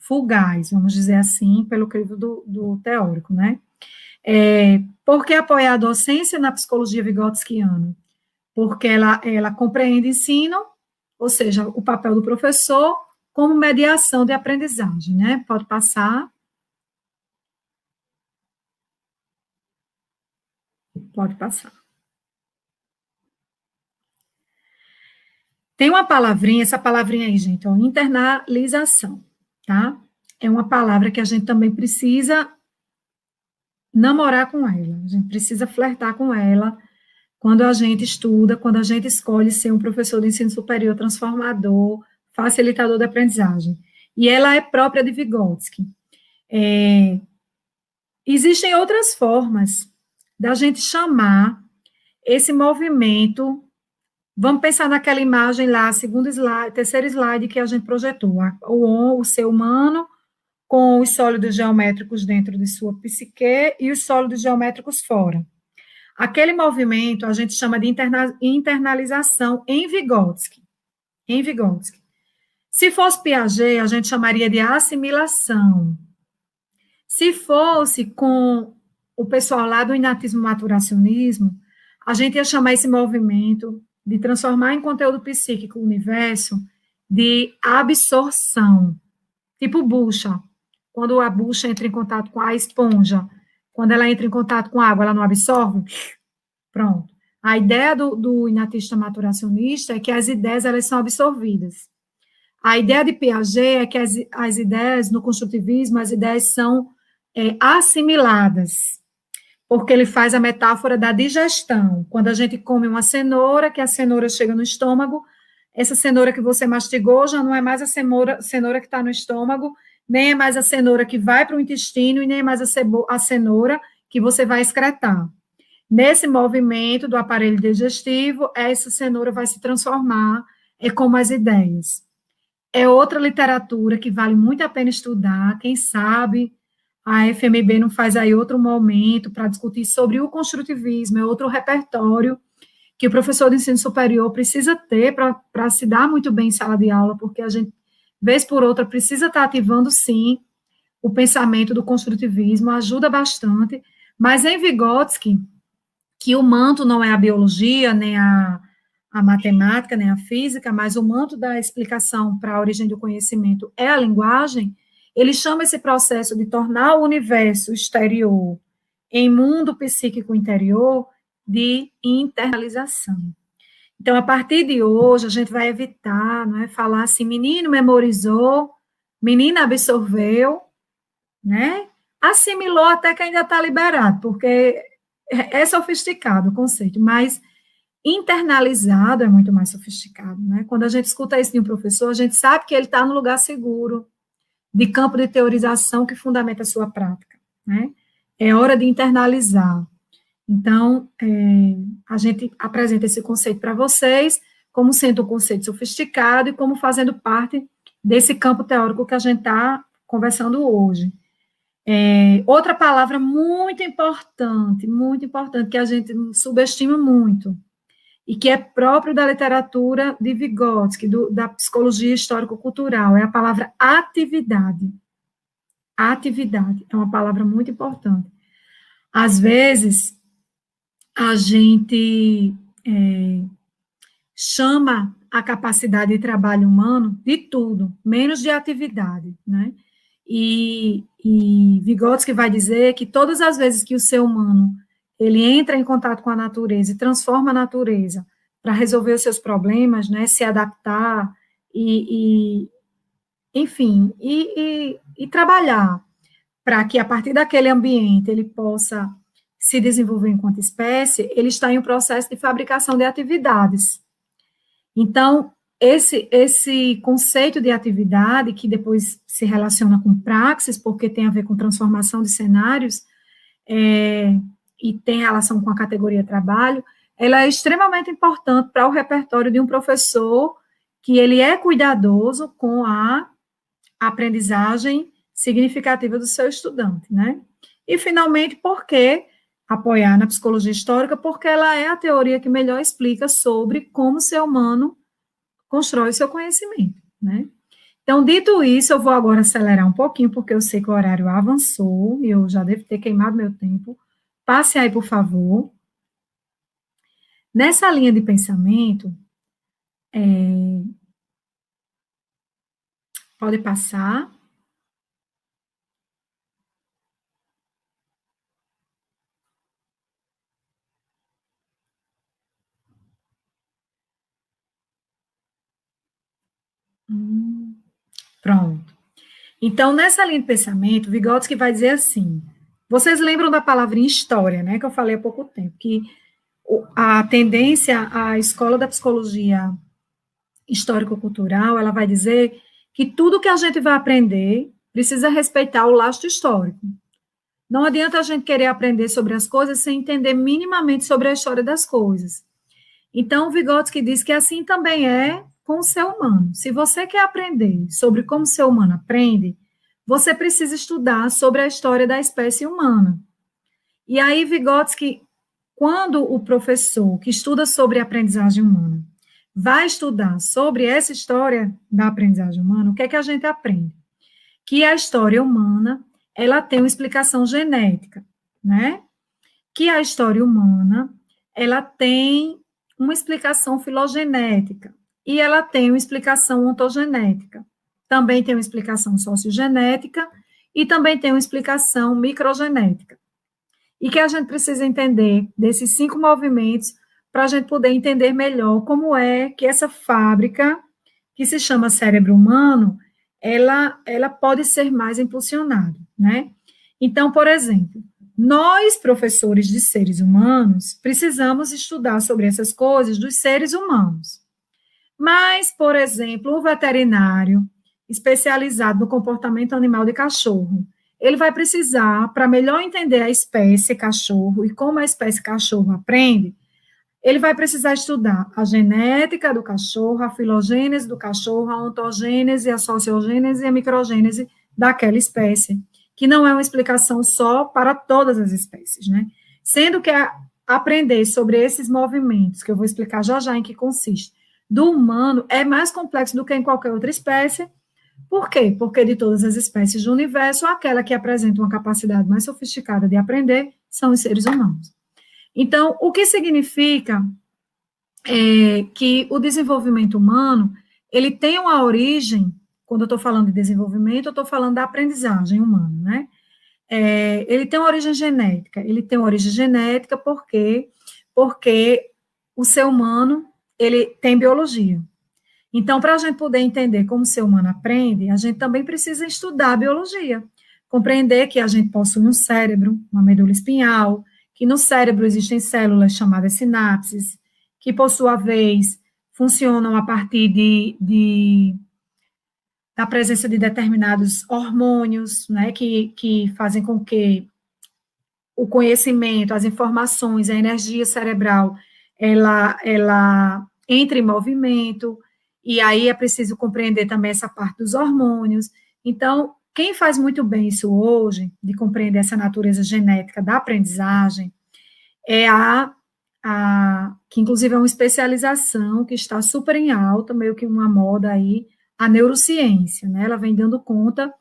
fugaz, vamos dizer assim, pelo crivo do teórico, né? Por que apoiar a docência na psicologia vigotskiana? Porque ela compreende ensino, ou seja, o papel do professor como mediação de aprendizagem, né? Pode passar. Pode passar. Tem uma palavrinha, essa palavrinha aí, gente, ó, internalização, tá? É uma palavra que a gente também precisa namorar com ela, a gente precisa flertar com ela quando a gente estuda, quando a gente escolhe ser um professor de ensino superior transformador, facilitador da aprendizagem. E ela é própria de Vygotsky. Existem outras formas da gente chamar esse movimento. Vamos pensar naquela imagem lá, segundo slide, terceiro slide que a gente projetou, o ser humano com os sólidos geométricos dentro de sua psique e os sólidos geométricos fora. Aquele movimento a gente chama de internalização em Vygotsky. Em Vygotsky. Se fosse Piaget, a gente chamaria de assimilação. Se fosse com o pessoal lá do inatismo maturacionismo, a gente ia chamar esse movimento de transformar em conteúdo psíquico o universo de absorção. Tipo bucha. Quando a bucha entra em contato com a esponja, quando ela entra em contato com a água, ela não absorve? Pronto. A ideia do inatista maturacionista é que as ideias, elas são absorvidas. A ideia de Piaget é que as ideias, no construtivismo, as ideias são assimiladas, porque ele faz a metáfora da digestão. Quando a gente come uma cenoura, que a cenoura chega no estômago, essa cenoura que você mastigou já não é mais a cenoura que está no estômago, nem é mais a cenoura que vai para o intestino, e nem é mais a cenoura que você vai excretar. Nesse movimento do aparelho digestivo, essa cenoura vai se transformar como as ideias. É outra literatura que vale muito a pena estudar, quem sabe a FMB não faz aí outro momento para discutir sobre o construtivismo, é outro repertório que o professor de ensino superior precisa ter para se dar muito bem em sala de aula, porque a gente, vez por outra, precisa estar ativando, sim, o pensamento do construtivismo, ajuda bastante, mas em Vygotsky, que o manto não é a biologia, nem a matemática, nem a física, mas o manto da explicação para a origem do conhecimento é a linguagem, ele chama esse processo de tornar o universo exterior em mundo psíquico interior de internalização. Então, a partir de hoje, a gente vai evitar, não é, falar assim, menino memorizou, menina absorveu, né, assimilou até que ainda está liberado, porque é sofisticado o conceito, mas internalizado é muito mais sofisticado, né? Quando a gente escuta isso de um professor, a gente sabe que ele está no lugar seguro, de campo de teorização que fundamenta a sua prática, né? É hora de internalizar. Então, a gente apresenta esse conceito para vocês como sendo um conceito sofisticado e como fazendo parte desse campo teórico que a gente está conversando hoje. Outra palavra muito importante, que a gente subestima muito, e que é próprio da literatura de Vygotsky, da psicologia histórico-cultural, é a palavra atividade. Atividade é uma palavra muito importante. Às vezes, a gente chama a capacidade de trabalho humano de tudo, menos de atividade, né? e Vygotsky vai dizer que todas as vezes que o ser humano ele entra em contato com a natureza e transforma a natureza para resolver os seus problemas, né, se adaptar enfim, trabalhar para que a partir daquele ambiente ele possa se desenvolver enquanto espécie, ele está em um processo de fabricação de atividades. Então, esse conceito de atividade, que depois se relaciona com praxis, porque tem a ver com transformação de cenários, e tem relação com a categoria trabalho, ela é extremamente importante para o repertório de um professor que ele é cuidadoso com a aprendizagem significativa do seu estudante, né? E, finalmente, por que apoiar na psicologia histórica? Porque ela é a teoria que melhor explica sobre como o ser humano constrói o seu conhecimento, né? Então, dito isso, eu vou agora acelerar um pouquinho, porque eu sei que o horário avançou, e eu já devo ter queimado meu tempo. Passe aí, por favor. Nessa linha de pensamento, pode passar. Pronto. Então, nessa linha de pensamento, Vygotsky vai dizer assim, vocês lembram da palavrinha história, né, que eu falei há pouco tempo, que a tendência à escola da psicologia histórico-cultural, ela vai dizer que tudo que a gente vai aprender precisa respeitar o lastro histórico. Não adianta a gente querer aprender sobre as coisas sem entender minimamente sobre a história das coisas. Então, Vygotsky diz que assim também é com o ser humano. Se você quer aprender sobre como o ser humano aprende, você precisa estudar sobre a história da espécie humana. E aí, Vygotsky, quando o professor que estuda sobre a aprendizagem humana vai estudar sobre essa história da aprendizagem humana, o que é que a gente aprende? Que a história humana, ela tem uma explicação genética, né? Que a história humana, ela tem uma explicação filogenética e ela tem uma explicação ontogenética. Também tem uma explicação sociogenética e também tem uma explicação microgenética. E que a gente precisa entender desses 5 movimentos para a gente poder entender melhor como é que essa fábrica, que se chama cérebro humano, ela pode ser mais impulsionada, né? Então, por exemplo, nós, professores de seres humanos, precisamos estudar sobre essas coisas dos seres humanos. Mas, por exemplo, o veterinário especializado no comportamento animal de cachorro, ele vai precisar, para melhor entender a espécie cachorro e como a espécie cachorro aprende, ele vai precisar estudar a genética do cachorro, a filogênese do cachorro, a ontogênese, a sociogênese e a microgênese daquela espécie, que não é uma explicação só para todas as espécies, né? Sendo que aprender sobre esses movimentos, que eu vou explicar já já em que consiste, do humano, é mais complexo do que em qualquer outra espécie. Por quê? Porque de todas as espécies do universo, aquela que apresenta uma capacidade mais sofisticada de aprender são os seres humanos. Então, o que significa que o desenvolvimento humano, ele tem uma origem, quando eu estou falando de desenvolvimento, eu estou falando da aprendizagem humana, né? Ele tem uma origem genética. Ele tem uma origem genética porque o ser humano, ele tem biologia. Então, para a gente poder entender como o ser humano aprende, a gente também precisa estudar a biologia, compreender que a gente possui um cérebro, uma medula espinhal, que no cérebro existem células chamadas sinapses, que, por sua vez, funcionam a partir da presença de determinados hormônios, né, que fazem com que o conhecimento, as informações, a energia cerebral, ela entre em movimento, e aí é preciso compreender também essa parte dos hormônios. Então, quem faz muito bem isso hoje, de compreender essa natureza genética da aprendizagem, é que inclusive é uma especialização que está super em alta, meio que uma moda aí, a neurociência, né? Ela vem dando conta,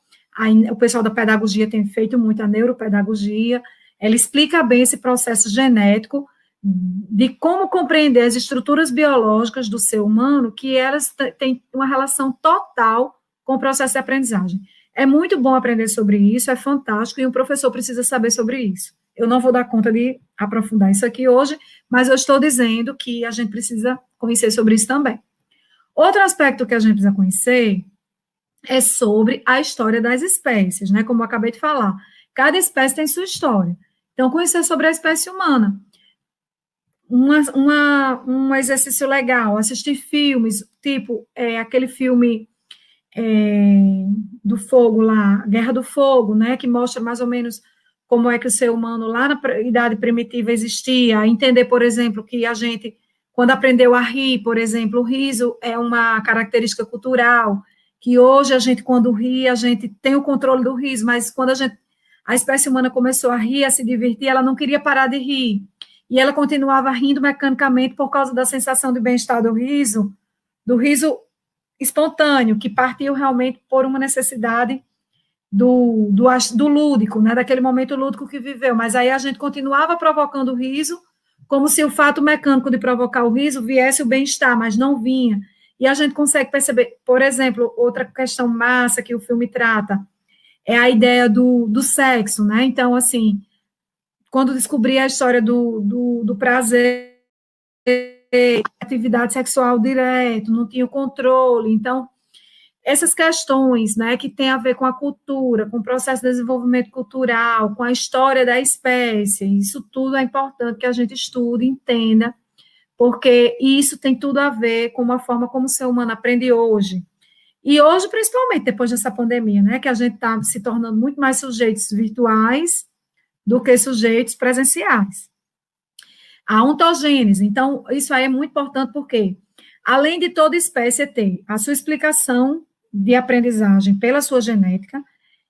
o pessoal da pedagogia tem feito muito a neuropedagogia, ela explica bem esse processo genético de como compreender as estruturas biológicas do ser humano, que elas têm uma relação total com o processo de aprendizagem. é muito bom aprender sobre isso, é fantástico, e o professor precisa saber sobre isso. Eu não vou dar conta de aprofundar isso aqui hoje, mas eu estou dizendo que a gente precisa conhecer sobre isso também. Outro aspecto que a gente precisa conhecer é sobre a história das espécies, né? Como eu acabei de falar. Cada espécie tem sua história. Então, conhecer sobre a espécie humana. Um exercício legal, assistir filmes, tipo aquele filme do fogo lá, Guerra do Fogo, né? Que mostra mais ou menos como é que o ser humano lá na idade primitiva existia. Entender, por exemplo, que a gente, quando aprendeu a rir, por exemplo, o riso é uma característica cultural, que hoje a gente, quando ri, a gente tem o controle do riso, mas quando a espécie humana começou a rir, a se divertir, ela não queria parar de rir, e ela continuava rindo mecanicamente por causa da sensação de bem-estar do riso espontâneo, que partiu realmente por uma necessidade do lúdico, né, daquele momento lúdico que viveu, mas aí a gente continuava provocando o riso, como se o fato mecânico de provocar o riso viesse o bem-estar, mas não vinha. E a gente consegue perceber, por exemplo, outra questão massa que o filme trata, é a ideia do sexo, né? Então, assim, quando descobri a história do prazer, atividade sexual direto, não tinha o controle, então, essas questões, né, que tem a ver com a cultura, com o processo de desenvolvimento cultural, com a história da espécie, isso tudo é importante que a gente estude, entenda, porque isso tem tudo a ver com a forma como o ser humano aprende hoje. E hoje, principalmente, depois dessa pandemia, né, que a gente está se tornando muito mais sujeitos virtuais do que sujeitos presenciais. A ontogênese, então, isso aí é muito importante porque, além de toda espécie ter a sua explicação de aprendizagem pela sua genética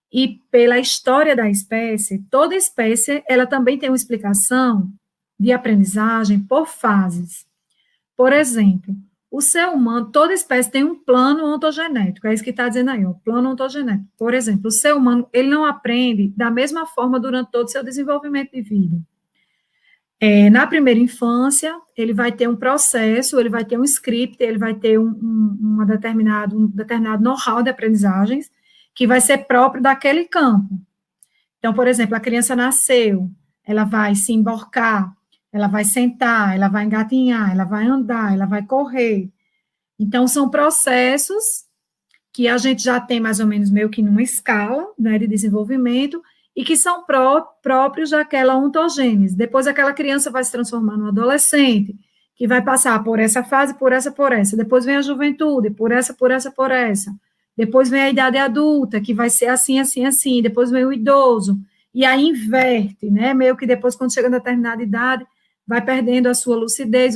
e pela história da espécie, toda espécie, ela também tem uma explicação de aprendizagem por fases. Por exemplo, o ser humano, toda espécie tem um plano ontogenético, é isso que está dizendo aí, o plano ontogenético. Por exemplo, o ser humano, ele não aprende da mesma forma durante todo o seu desenvolvimento de vida. Na primeira infância, ele vai ter um processo, ele vai ter um script, ele vai ter um determinado know-how de aprendizagens que vai ser próprio daquele campo. Então, por exemplo, a criança nasceu, ela vai se emborcar, ela vai sentar, ela vai engatinhar, ela vai andar, ela vai correr. Então, são processos que a gente já tem mais ou menos meio que numa escala, né, de desenvolvimento, e que são próprios daquela ontogênese. Depois, aquela criança vai se transformar num adolescente, que vai passar por essa fase, por essa. Depois vem a juventude, por essa. Depois vem a idade adulta, que vai ser assim. Depois vem o idoso. E aí inverte, né? Meio que depois, quando chega a determinada idade, vai perdendo a sua lucidez,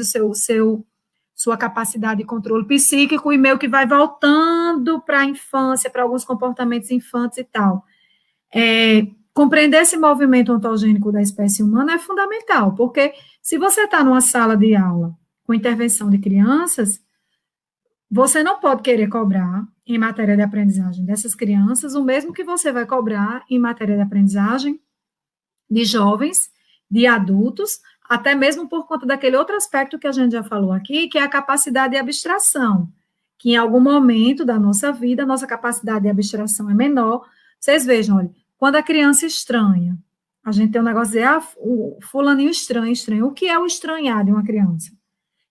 sua capacidade de controle psíquico, e meio que vai voltando para a infância, para alguns comportamentos infantis e tal. Compreender esse movimento ontogênico da espécie humana é fundamental, porque se você está numa sala de aula com intervenção de crianças, você não pode querer cobrar em matéria de aprendizagem dessas crianças o mesmo que você vai cobrar em matéria de aprendizagem de jovens, de adultos, até mesmo por conta daquele outro aspecto que a gente já falou aqui, que é a capacidade de abstração, que em algum momento da nossa vida, a nossa capacidade de abstração é menor. Vocês vejam, olha, quando a criança estranha, a gente tem um negócio de dizer, o fulaninho estranho. O que é o estranhar de uma criança?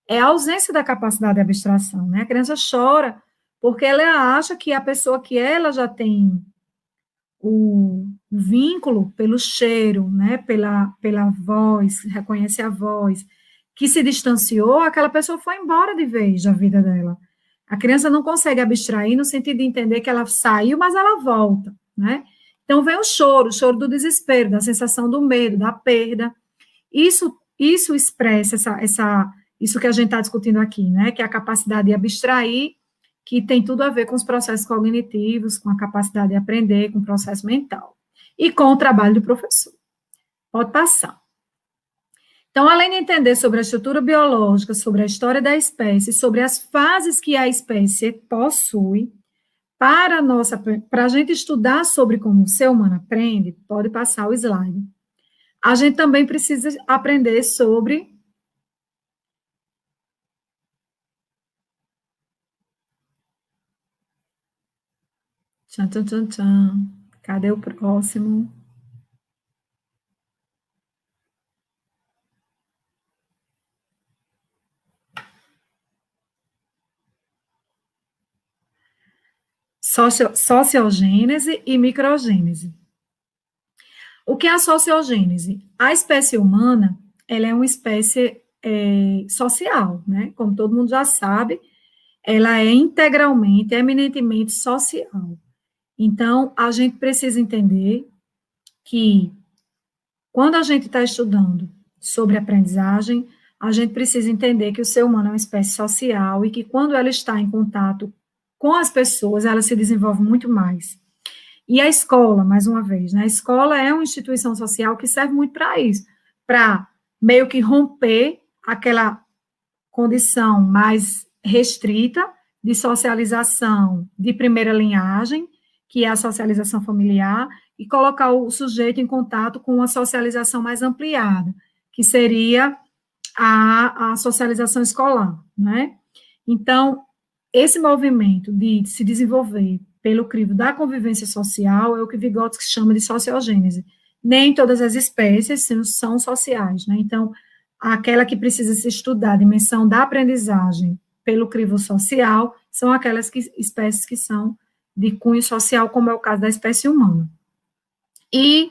É a ausência da capacidade de abstração, né? A criança chora porque ela acha que a pessoa que ela já tem o vínculo pelo cheiro, né? Pela voz, reconhece a voz, que se distanciou, aquela pessoa foi embora de vez da vida dela. A criança não consegue abstrair no sentido de entender que ela saiu, mas ela volta, né? Então, vem o choro do desespero, da sensação do medo, da perda. Isso expressa isso que a gente está discutindo aqui, né? Que é a capacidade de abstrair, que tem tudo a ver com os processos cognitivos, com a capacidade de aprender, com o processo mental. E com o trabalho do professor. Pode passar. Então, além de entender sobre a estrutura biológica, sobre a história da espécie, sobre as fases que a espécie possui, para a gente estudar sobre como o ser humano aprende, pode passar o slide. A gente também precisa aprender sobre Tchan, tchan, tchan, tchan. Cadê o próximo? Sociogênese e microgênese. O que é a sociogênese? A espécie humana, ela é uma espécie social, né? Como todo mundo já sabe, ela é integralmente, eminentemente social. Então, a gente precisa entender que, quando a gente está estudando sobre aprendizagem, a gente precisa entender que o ser humano é uma espécie social e que, quando ela está em contato com as pessoas, ela se desenvolve muito mais. E a escola, mais uma vez, né? A escola é uma instituição social que serve muito para isso, para meio que romper aquela condição mais restrita de socialização de primeira linhagem, que é a socialização familiar, e colocar o sujeito em contato com uma socialização mais ampliada, que seria a socialização escolar, né? Então, esse movimento de se desenvolver pelo crivo da convivência social é o que Vygotsky chama de sociogênese. Nem todas as espécies são sociais, né? Então, aquela que precisa se estudar, a dimensão da aprendizagem pelo crivo social, são aquelas espécies que são de cunho social, como é o caso da espécie humana. E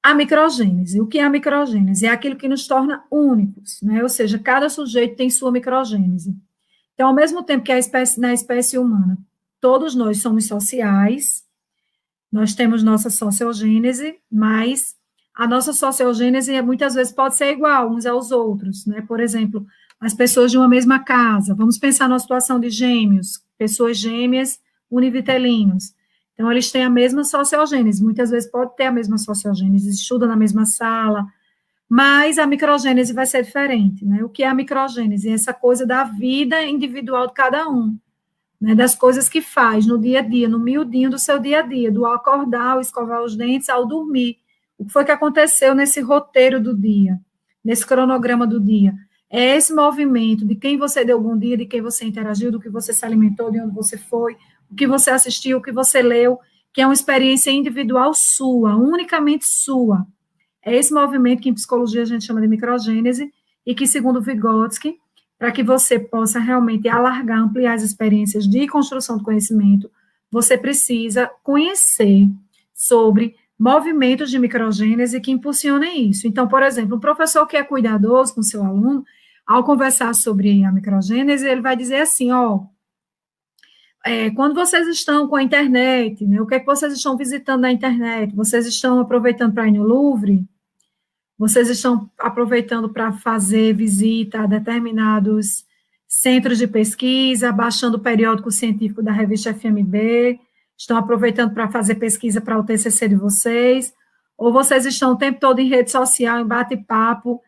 a microgênese. O que é a microgênese? É aquilo que nos torna únicos, né? Ou seja, cada sujeito tem sua microgênese. Então, ao mesmo tempo que na espécie humana, todos nós somos sociais, nós temos nossa sociogênese, mas a nossa sociogênese muitas vezes pode ser igual uns aos outros, né? Por exemplo, as pessoas de uma mesma casa, vamos pensar na situação de gêmeos, pessoas gêmeas univitelinos. Então, eles têm a mesma sociogênese, muitas vezes pode ter a mesma sociogênese, estudam na mesma sala, mas a microgênese vai ser diferente, né? O que é a microgênese? Essa coisa da vida individual de cada um, né? Das coisas que faz no dia a dia, no miudinho do seu dia a dia, do acordar, ao escovar os dentes, ao dormir. O que foi que aconteceu nesse roteiro do dia, nesse cronograma do dia? É esse movimento de quem você deu bom dia, de quem você interagiu, do que você se alimentou, de onde você foi, o que você assistiu, o que você leu, que é uma experiência individual sua, unicamente sua. É esse movimento que em psicologia a gente chama de microgênese e que, segundo Vygotsky, para que você possa realmente alargar, ampliar as experiências de construção do conhecimento, você precisa conhecer sobre movimentos de microgênese que impulsionem isso. Então, por exemplo, um professor que é cuidadoso com seu aluno, ao conversar sobre a microgênese, ele vai dizer assim, quando vocês estão com a internet, né, o que é que vocês estão visitando na internet? Vocês estão aproveitando para ir no Louvre? Vocês estão aproveitando para fazer visita a determinados centros de pesquisa, baixando o periódico científico da revista FMB? Estão aproveitando para fazer pesquisa para o TCC de vocês? Ou vocês estão o tempo todo em rede social, em bate-papo,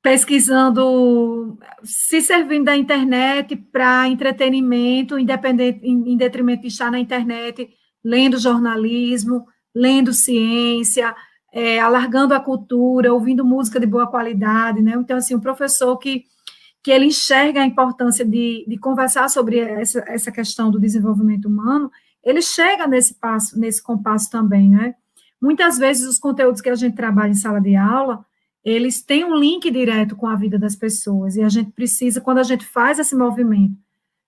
pesquisando, se servindo da internet para entretenimento, em detrimento de estar na internet, lendo jornalismo, lendo ciência, alargando a cultura, ouvindo música de boa qualidade, né? Então, assim, um professor que ele enxerga a importância de conversar sobre essa questão do desenvolvimento humano, ele chega nesse compasso também, né? Muitas vezes, os conteúdos que a gente trabalha em sala de aula, eles têm um link direto com a vida das pessoas, e a gente precisa, quando a gente faz esse movimento,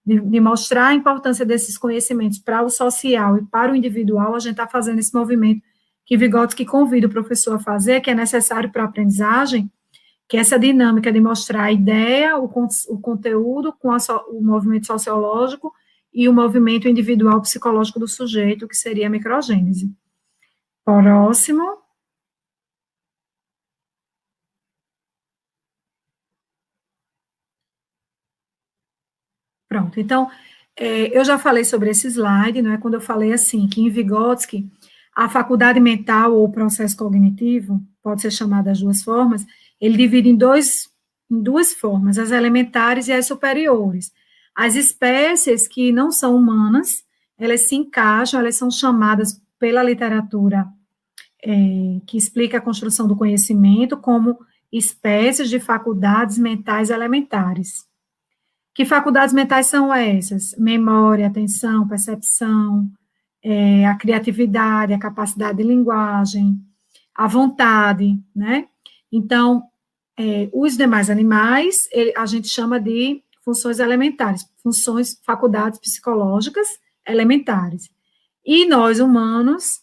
de mostrar a importância desses conhecimentos para o social e para o individual, a gente está fazendo esse movimento que Vygotsky convida o professor a fazer, que é necessário para a aprendizagem, que é essa dinâmica de mostrar a ideia, o conteúdo com o movimento sociológico e o movimento individual psicológico do sujeito, que seria a microgênese. Próximo. Pronto, então, eu já falei sobre esse slide, não é? Quando eu falei assim, que em Vygotsky, a faculdade mental ou o processo cognitivo, pode ser chamado das duas formas, ele divide em duas formas, as elementares e as superiores. As espécies que não são humanas, elas se encaixam, elas são chamadas pela literatura que explica a construção do conhecimento como espécies de faculdades mentais elementares, Que faculdades mentais são essas? Memória, atenção, percepção, a criatividade, a capacidade de linguagem, a vontade, né? Então, os demais animais, a gente chama de funções elementares, faculdades psicológicas elementares. E nós, humanos,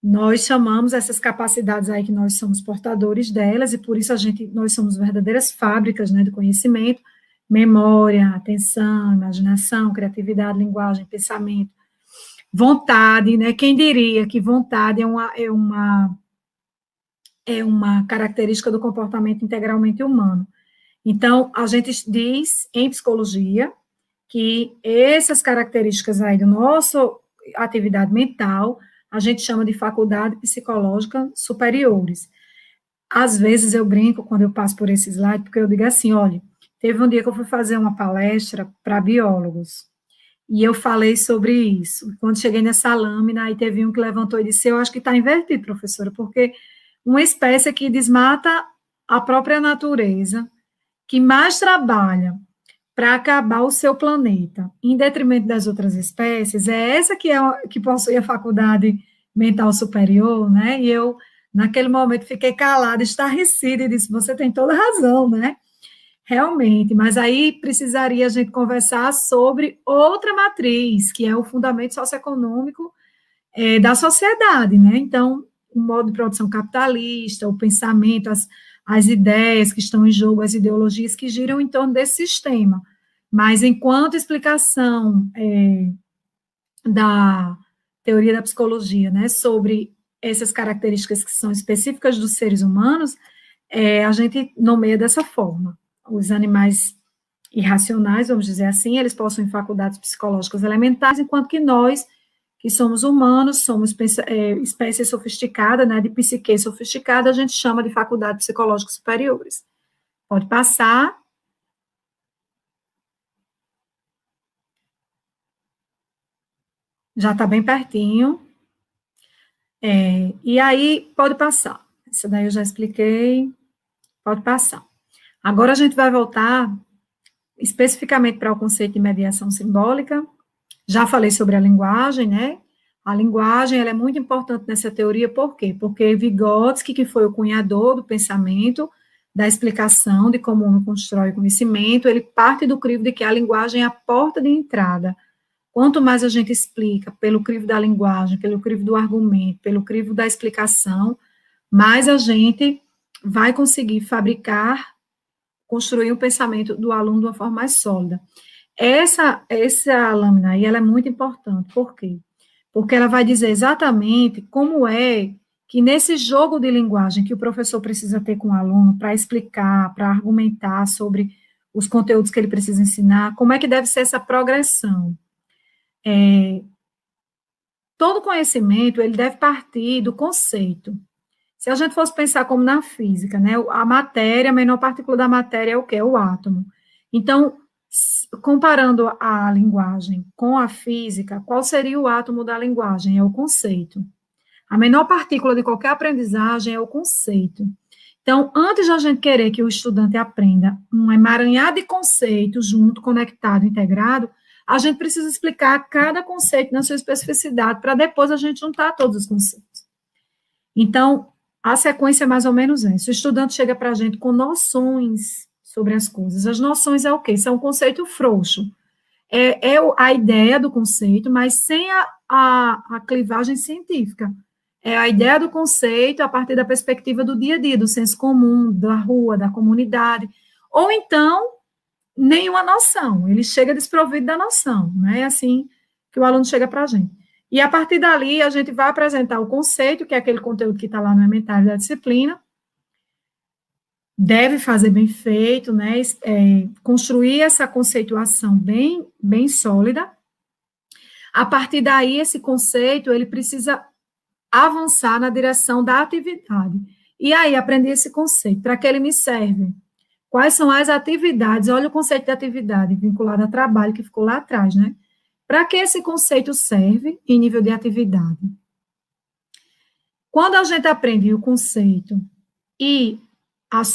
nós chamamos essas capacidades aí que nós somos portadores delas, e por isso nós somos verdadeiras fábricas, né, do conhecimento, memória, atenção, imaginação, criatividade, linguagem, pensamento, vontade, né? Quem diria que vontade é uma característica do comportamento integralmente humano. Então, a gente diz, em psicologia, que essas características aí da nossa atividade mental, a gente chama de faculdade psicológica superiores. Às vezes eu brinco quando eu passo por esse slide, porque eu digo assim, olha, teve um dia que eu fui fazer uma palestra para biólogos, e eu falei sobre isso. Quando cheguei nessa lâmina, aí teve um que levantou e disse, eu acho que está invertido, professora, porque uma espécie que desmata a própria natureza, que mais trabalha para acabar o seu planeta, em detrimento das outras espécies, é essa que possui a faculdade mental superior, né? E eu, naquele momento, fiquei calada, estarrecida, e disse, você tem toda razão, né? Realmente, mas aí precisaria a gente conversar sobre outra matriz, que é o fundamento socioeconômico da sociedade, né? Então, o modo de produção capitalista, o pensamento, as ideias que estão em jogo, as ideologias que giram em torno desse sistema. Mas, enquanto explicação da teoria da psicologia, né, sobre essas características que são específicas dos seres humanos, a gente nomeia dessa forma. Os animais irracionais, vamos dizer assim, eles possuem faculdades psicológicas elementares, enquanto que nós, que somos humanos, somos espécie sofisticada, né, de psique sofisticada, a gente chama de faculdades psicológicas superiores. Pode passar. Já está bem pertinho. E aí, pode passar. Essa daí eu já expliquei. Pode passar. Agora a gente vai voltar especificamente para o conceito de mediação simbólica. Já falei sobre a linguagem, né? A linguagem, ela é muito importante nessa teoria, por quê? Porque Vygotsky, que foi o cunhador do pensamento, da explicação de como o homem constrói o conhecimento, ele parte do crivo de que a linguagem é a porta de entrada. Quanto mais a gente explica pelo crivo da linguagem, pelo crivo do argumento, pelo crivo da explicação, mais a gente vai conseguir construir o pensamento do aluno de uma forma mais sólida. Essa lâmina aí, ela é muito importante. Por quê? Porque ela vai dizer exatamente como é que nesse jogo de linguagem que o professor precisa ter com o aluno para explicar, para argumentar sobre os conteúdos que ele precisa ensinar, como é que deve ser essa progressão. Todo conhecimento, ele deve partir do conceito. Se a gente fosse pensar como na física, né, a matéria, a menor partícula da matéria é o quê? É o átomo. Então, comparando a linguagem com a física, qual seria o átomo da linguagem? É o conceito. A menor partícula de qualquer aprendizagem é o conceito. Então, antes de a gente querer que o estudante aprenda um emaranhado de conceitos junto, conectado, integrado, a gente precisa explicar cada conceito na sua especificidade, para depois a gente juntar todos os conceitos. Então, a sequência é mais ou menos essa. O estudante chega para a gente com noções sobre as coisas. As noções é o quê? São um conceito frouxo. É a ideia do conceito, mas sem a clivagem científica. É a ideia do conceito a partir da perspectiva do dia a dia, do senso comum, da rua, da comunidade. Ou então, nenhuma noção. Ele chega desprovido da noção. Não é assim que o aluno chega para a gente. E, a partir dali, a gente vai apresentar o conceito, que é aquele conteúdo que está lá no inventário da disciplina, deve fazer bem feito, né, construir essa conceituação bem sólida. A partir daí, esse conceito, ele precisa avançar na direção da atividade. E aí, aprender esse conceito, para que ele me serve? Quais são as atividades? Olha o conceito de atividade, vinculado a trabalho, que ficou lá atrás, né? Para que esse conceito serve em nível de atividade? Quando a gente aprende o conceito e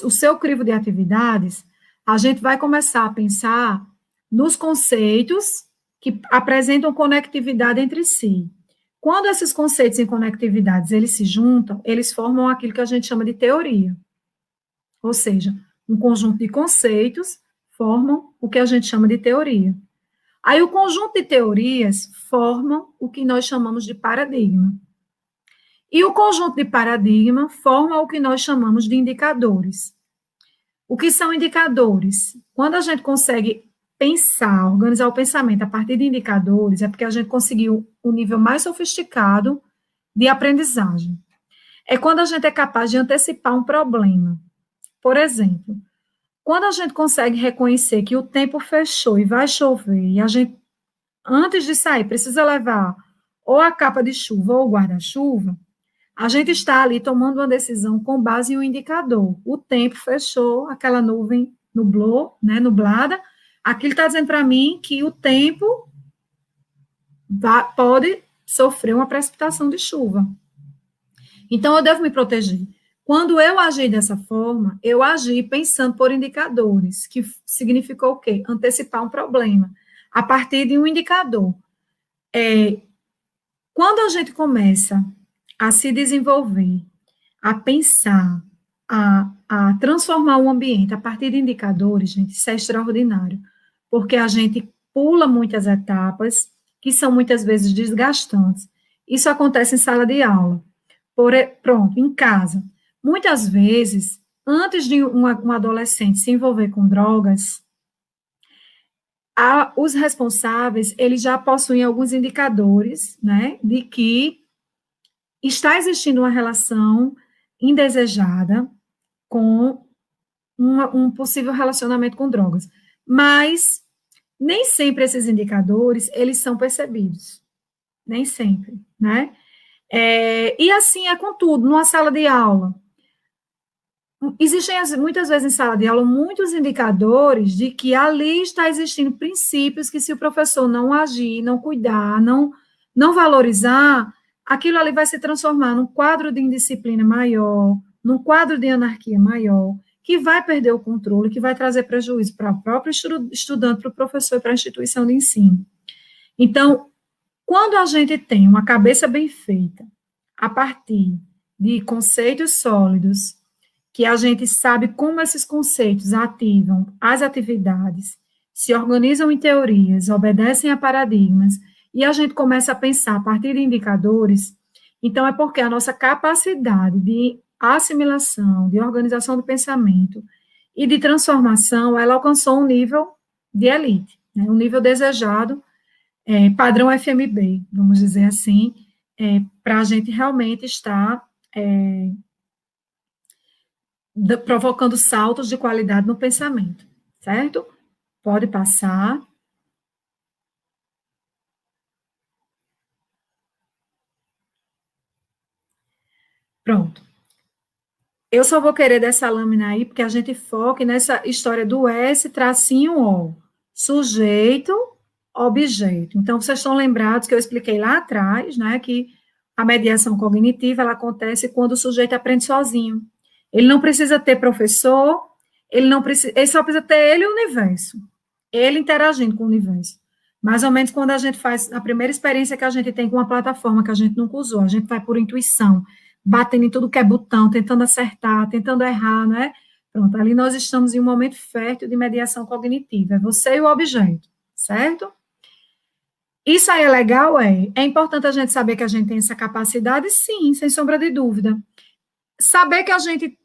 o seu crivo de atividades, a gente vai começar a pensar nos conceitos que apresentam conectividade entre si. Quando esses conceitos e conectividades, eles se juntam, eles formam aquilo que a gente chama de teoria. Ou seja, um conjunto de conceitos formam o que a gente chama de teoria. Aí o conjunto de teorias formam o que nós chamamos de paradigma. E o conjunto de paradigma forma o que nós chamamos de indicadores. O que são indicadores? Quando a gente consegue pensar, organizar o pensamento a partir de indicadores, é porque a gente conseguiu um nível mais sofisticado de aprendizagem. É quando a gente é capaz de antecipar um problema. Por exemplo, quando a gente consegue reconhecer que o tempo fechou e vai chover, e a gente, antes de sair, precisa levar ou a capa de chuva ou o guarda-chuva, a gente está ali tomando uma decisão com base em um indicador. O tempo fechou, aquela nuvem nublou, né, nublada, aquilo está dizendo para mim que o tempo pode sofrer uma precipitação de chuva. Então, eu devo me proteger. Quando eu agi dessa forma, eu agi pensando por indicadores, que significou o quê? Antecipar um problema, a partir de um indicador. Quando a gente começa a se desenvolver, a pensar, a transformar o ambiente a partir de indicadores, gente, isso é extraordinário, porque a gente pula muitas etapas, que são muitas vezes desgastantes. Isso acontece em sala de aula. Pronto, em casa. Muitas vezes, antes de um adolescente se envolver com drogas, os responsáveis, eles já possuem alguns indicadores, né, de que está existindo uma relação indesejada com um possível relacionamento com drogas. Mas nem sempre esses indicadores, eles são percebidos. Nem sempre, né? E assim é com tudo, numa sala de aula. Existem, muitas vezes, em sala de aula, muitos indicadores de que ali está existindo princípios que, se o professor não agir, não cuidar, não valorizar, aquilo ali vai se transformar num quadro de indisciplina maior, num quadro de anarquia maior, que vai perder o controle, que vai trazer prejuízo para o próprio estudante, para o professor e para a instituição de ensino. Então, quando a gente tem uma cabeça bem feita, a partir de conceitos sólidos, que a gente sabe como esses conceitos ativam as atividades, se organizam em teorias, obedecem a paradigmas, e a gente começa a pensar a partir de indicadores, então é porque a nossa capacidade de assimilação, de organização do pensamento e de transformação, ela alcançou um nível de elite, né, um nível desejado, padrão FMB, vamos dizer assim, para a gente realmente estar provocando saltos de qualidade no pensamento, certo? Pode passar. Pronto. Eu só vou querer dessa lâmina aí, porque a gente foca nessa história do S-O, sujeito, objeto. Então, vocês estão lembrados que eu expliquei lá atrás, né, que a mediação cognitiva, ela acontece quando o sujeito aprende sozinho. Ele não precisa ter professor, ele só precisa ter ele e o universo. Ele interagindo com o universo. Mais ou menos quando a gente faz a primeira experiência que a gente tem com uma plataforma que a gente nunca usou, a gente vai por intuição, batendo em tudo que é botão, tentando acertar, tentando errar, né? Pronto, ali nós estamos em um momento fértil de mediação cognitiva, é você e o objeto, certo? Isso aí é legal, é importante a gente saber que a gente tem essa capacidade, sim, sem sombra de dúvida. Saber que a gente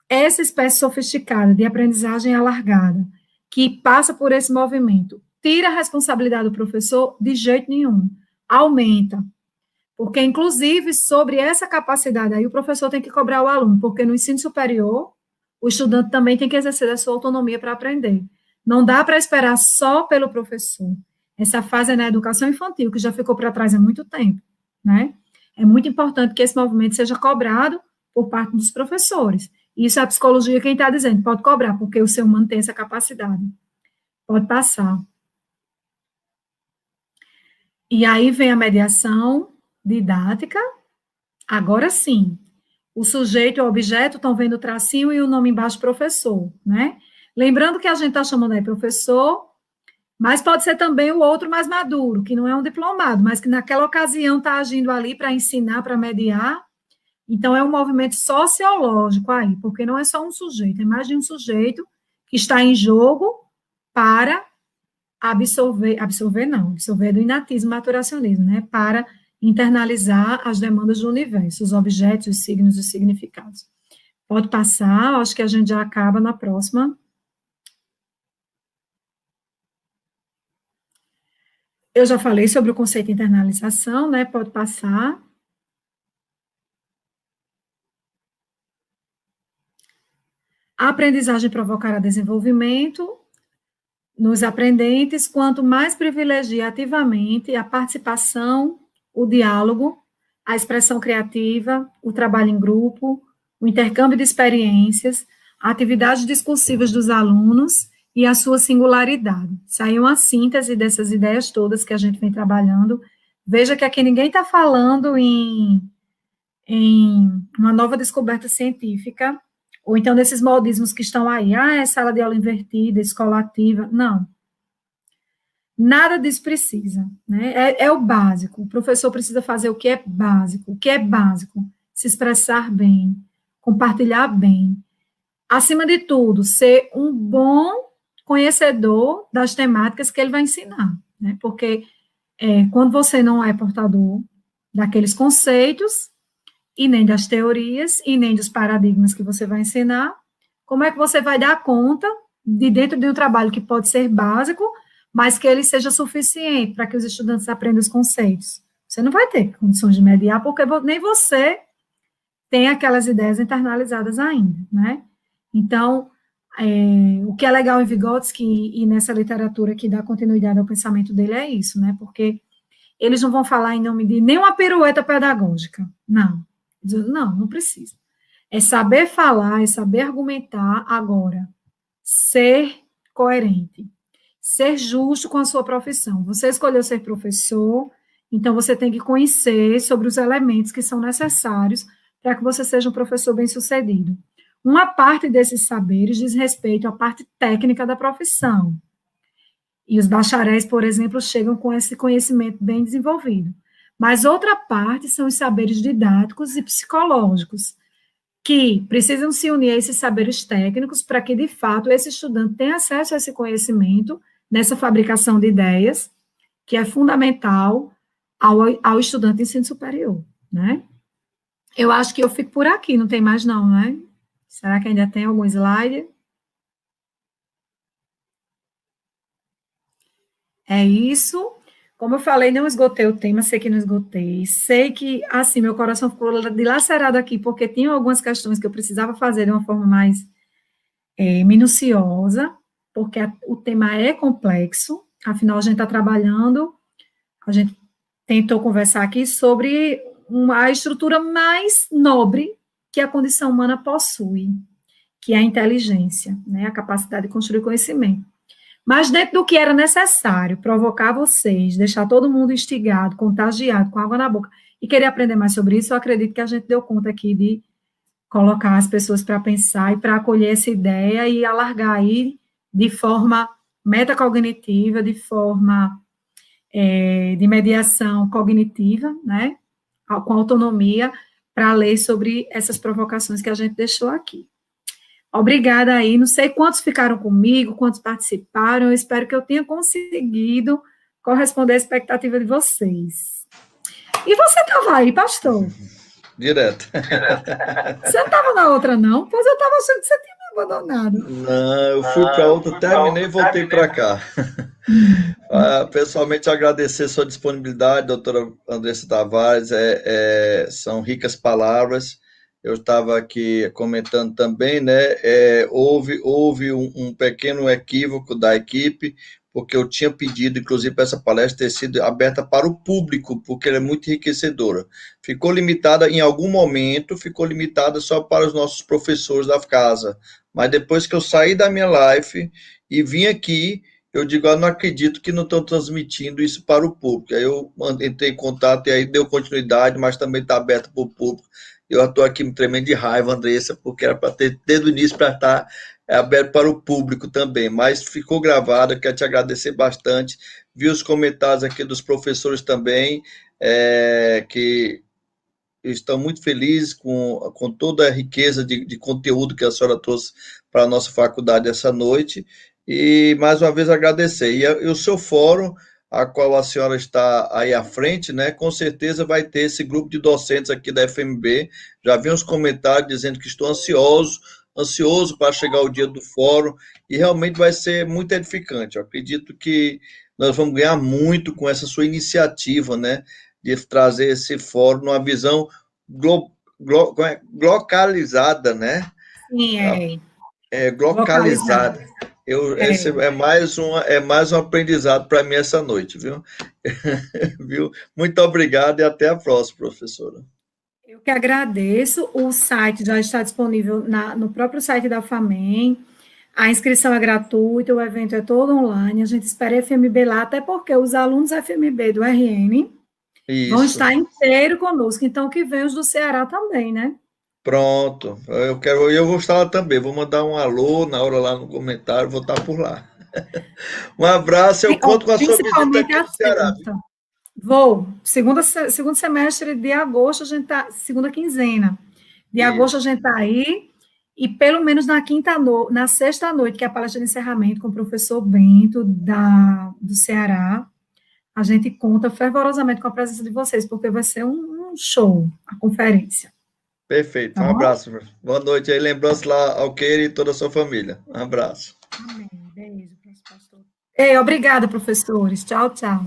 é essa espécie sofisticada de aprendizagem alargada, que passa por esse movimento, tira a responsabilidade do professor de jeito nenhum, aumenta. Porque, inclusive, sobre essa capacidade aí, o professor tem que cobrar o aluno, porque no ensino superior, o estudante também tem que exercer a sua autonomia para aprender. Não dá para esperar só pelo professor. Essa fase é na educação infantil, que já ficou para trás há muito tempo, né? É muito importante que esse movimento seja cobrado por parte dos professores. Isso é a psicologia quem está dizendo, pode cobrar, porque o ser humano tem essa capacidade. Pode passar. E aí vem a mediação didática. Agora sim, o sujeito e o objeto estão vendo o tracinho e o nome embaixo, professor, né? Lembrando que a gente está chamando aí professor, Mas pode ser também o outro mais maduro, que não é um diplomado, mas que naquela ocasião está agindo ali para ensinar, para mediar. Então, é um movimento sociológico aí, porque não é só um sujeito, é mais de um sujeito que está em jogo para absorver é do inatismo maturacionismo, né? Para internalizar as demandas do universo, os objetos, os signos, os significados. Pode passar, acho que a gente já acaba na próxima. Eu já falei sobre o conceito de internalização, né? Pode passar. A aprendizagem provocará desenvolvimento nos aprendentes, quanto mais privilegia ativamente a participação, o diálogo, a expressão criativa, o trabalho em grupo, o intercâmbio de experiências, atividades discursivas dos alunos e a sua singularidade. Isso aí é uma síntese dessas ideias todas que a gente vem trabalhando. Veja que aqui ninguém está falando em uma nova descoberta científica, ou então desses modismos que estão aí, é sala de aula invertida, escola ativa, não. Nada disso precisa, né? É o básico. O professor precisa fazer o que é básico. O que é básico? Se expressar bem, compartilhar bem. Acima de tudo, ser um bom conhecedor das temáticas que ele vai ensinar, né? Porque quando você não é portador daqueles conceitos, e nem das teorias, e nem dos paradigmas que você vai ensinar, como é que você vai dar conta de dentro de um trabalho que pode ser básico, mas que ele seja suficiente para que os estudantes aprendam os conceitos? Você não vai ter condições de mediar, porque nem você tem aquelas ideias internalizadas ainda, né? Então, o que é legal em Vygotsky e nessa literatura que dá continuidade ao pensamento dele é isso, né? Porque eles não vão falar em nome de nenhuma pirueta pedagógica, não. Não precisa. É saber falar, é saber argumentar agora, ser coerente, ser justo com a sua profissão. Você escolheu ser professor, então você tem que conhecer sobre os elementos que são necessários para que você seja um professor bem-sucedido. Uma parte desses saberes diz respeito à parte técnica da profissão. E os bacharéis, por exemplo, chegam com esse conhecimento bem desenvolvido. Mas outra parte são os saberes didáticos e psicológicos, que precisam se unir a esses saberes técnicos para que, de fato, esse estudante tenha acesso a esse conhecimento nessa fabricação de ideias, que é fundamental ao estudante de ensino superior, né? Eu acho que eu fico por aqui, não tem mais não, né? Será que ainda tem algum slide? É isso. Como eu falei, não esgotei o tema, sei que não esgotei. Sei que, assim, meu coração ficou dilacerado aqui, porque tinha algumas questões que eu precisava fazer de uma forma mais minuciosa, porque o tema é complexo, afinal, a gente está trabalhando, a gente tentou conversar aqui sobre a estrutura mais nobre que a condição humana possui, que é a inteligência, né, a capacidade de construir conhecimento. Mas dentro do que era necessário, provocar vocês, deixar todo mundo instigado, contagiado, com água na boca, e querer aprender mais sobre isso, eu acredito que a gente deu conta aqui de colocar as pessoas para pensar e para acolher essa ideia e alargar aí de forma metacognitiva, de forma de mediação cognitiva, né, com autonomia, para ler sobre essas provocações que a gente deixou aqui. Obrigada aí, não sei quantos ficaram comigo, quantos participaram, eu espero que eu tenha conseguido corresponder à expectativa de vocês. E você estava aí, pastor? Direto. Você não estava na outra, não? Pois eu estava achando que você tinha me abandonado. Não, eu fui para outra, terminei e voltei para cá. Pessoalmente, agradecer sua disponibilidade, doutora Andressa Tavares, são ricas palavras. Eu estava aqui comentando também, né, houve um pequeno equívoco da equipe, porque eu tinha pedido, inclusive, para essa palestra ter sido aberta para o público, porque ela é muito enriquecedora. Ficou limitada, em algum momento, ficou limitada só para os nossos professores da casa, mas depois que eu saí da minha live e vim aqui, eu digo, eu não acredito que não estão transmitindo isso para o público. Aí eu entrei em contato e aí deu continuidade, mas também está aberto para o público. Eu estou aqui me tremendo de raiva, Andressa, porque era para ter, desde o início, para estar é aberto para o público também, mas ficou gravado, quero te agradecer bastante, vi os comentários aqui dos professores também, que estão muito felizes com toda a riqueza de conteúdo que a senhora trouxe para a nossa faculdade essa noite, e mais uma vez agradecer. E o seu fórum, a qual a senhora está aí à frente, né, com certeza vai ter esse grupo de docentes aqui da FMB, já vi uns comentários dizendo que estou ansioso para chegar o dia do fórum, e realmente vai ser muito edificante. Eu acredito que nós vamos ganhar muito com essa sua iniciativa, né, de trazer esse fórum numa visão localizada, né? Sim, Localizada. Esse é mais um aprendizado para mim essa noite, viu? Viu? Muito obrigado e até a próxima, professora. Eu que agradeço. O site já está disponível no próprio site da FAMEM. A inscrição é gratuita, o evento é todo online. A gente espera a FMB lá, até porque os alunos FMB do RN vão estar inteiro conosco. Então, que vem os do Ceará também, né? Pronto. Eu vou estar lá também. Vou mandar um alô na hora lá no comentário, vou estar por lá. Um abraço, eu conto com a sua visita aqui no Ceará. Vou. Segundo semestre de agosto, a gente tá. Segunda quinzena. De agosto a gente está aí. E pelo menos na sexta noite, que é a palestra de encerramento com o professor Bento, do Ceará, a gente conta fervorosamente com a presença de vocês, porque vai ser um show, a conferência. Perfeito, um abraço. Boa noite aí, lembrança lá ao Keira e toda a sua família. Um abraço. Amém. Beijo. Obrigada, professores. Tchau, tchau.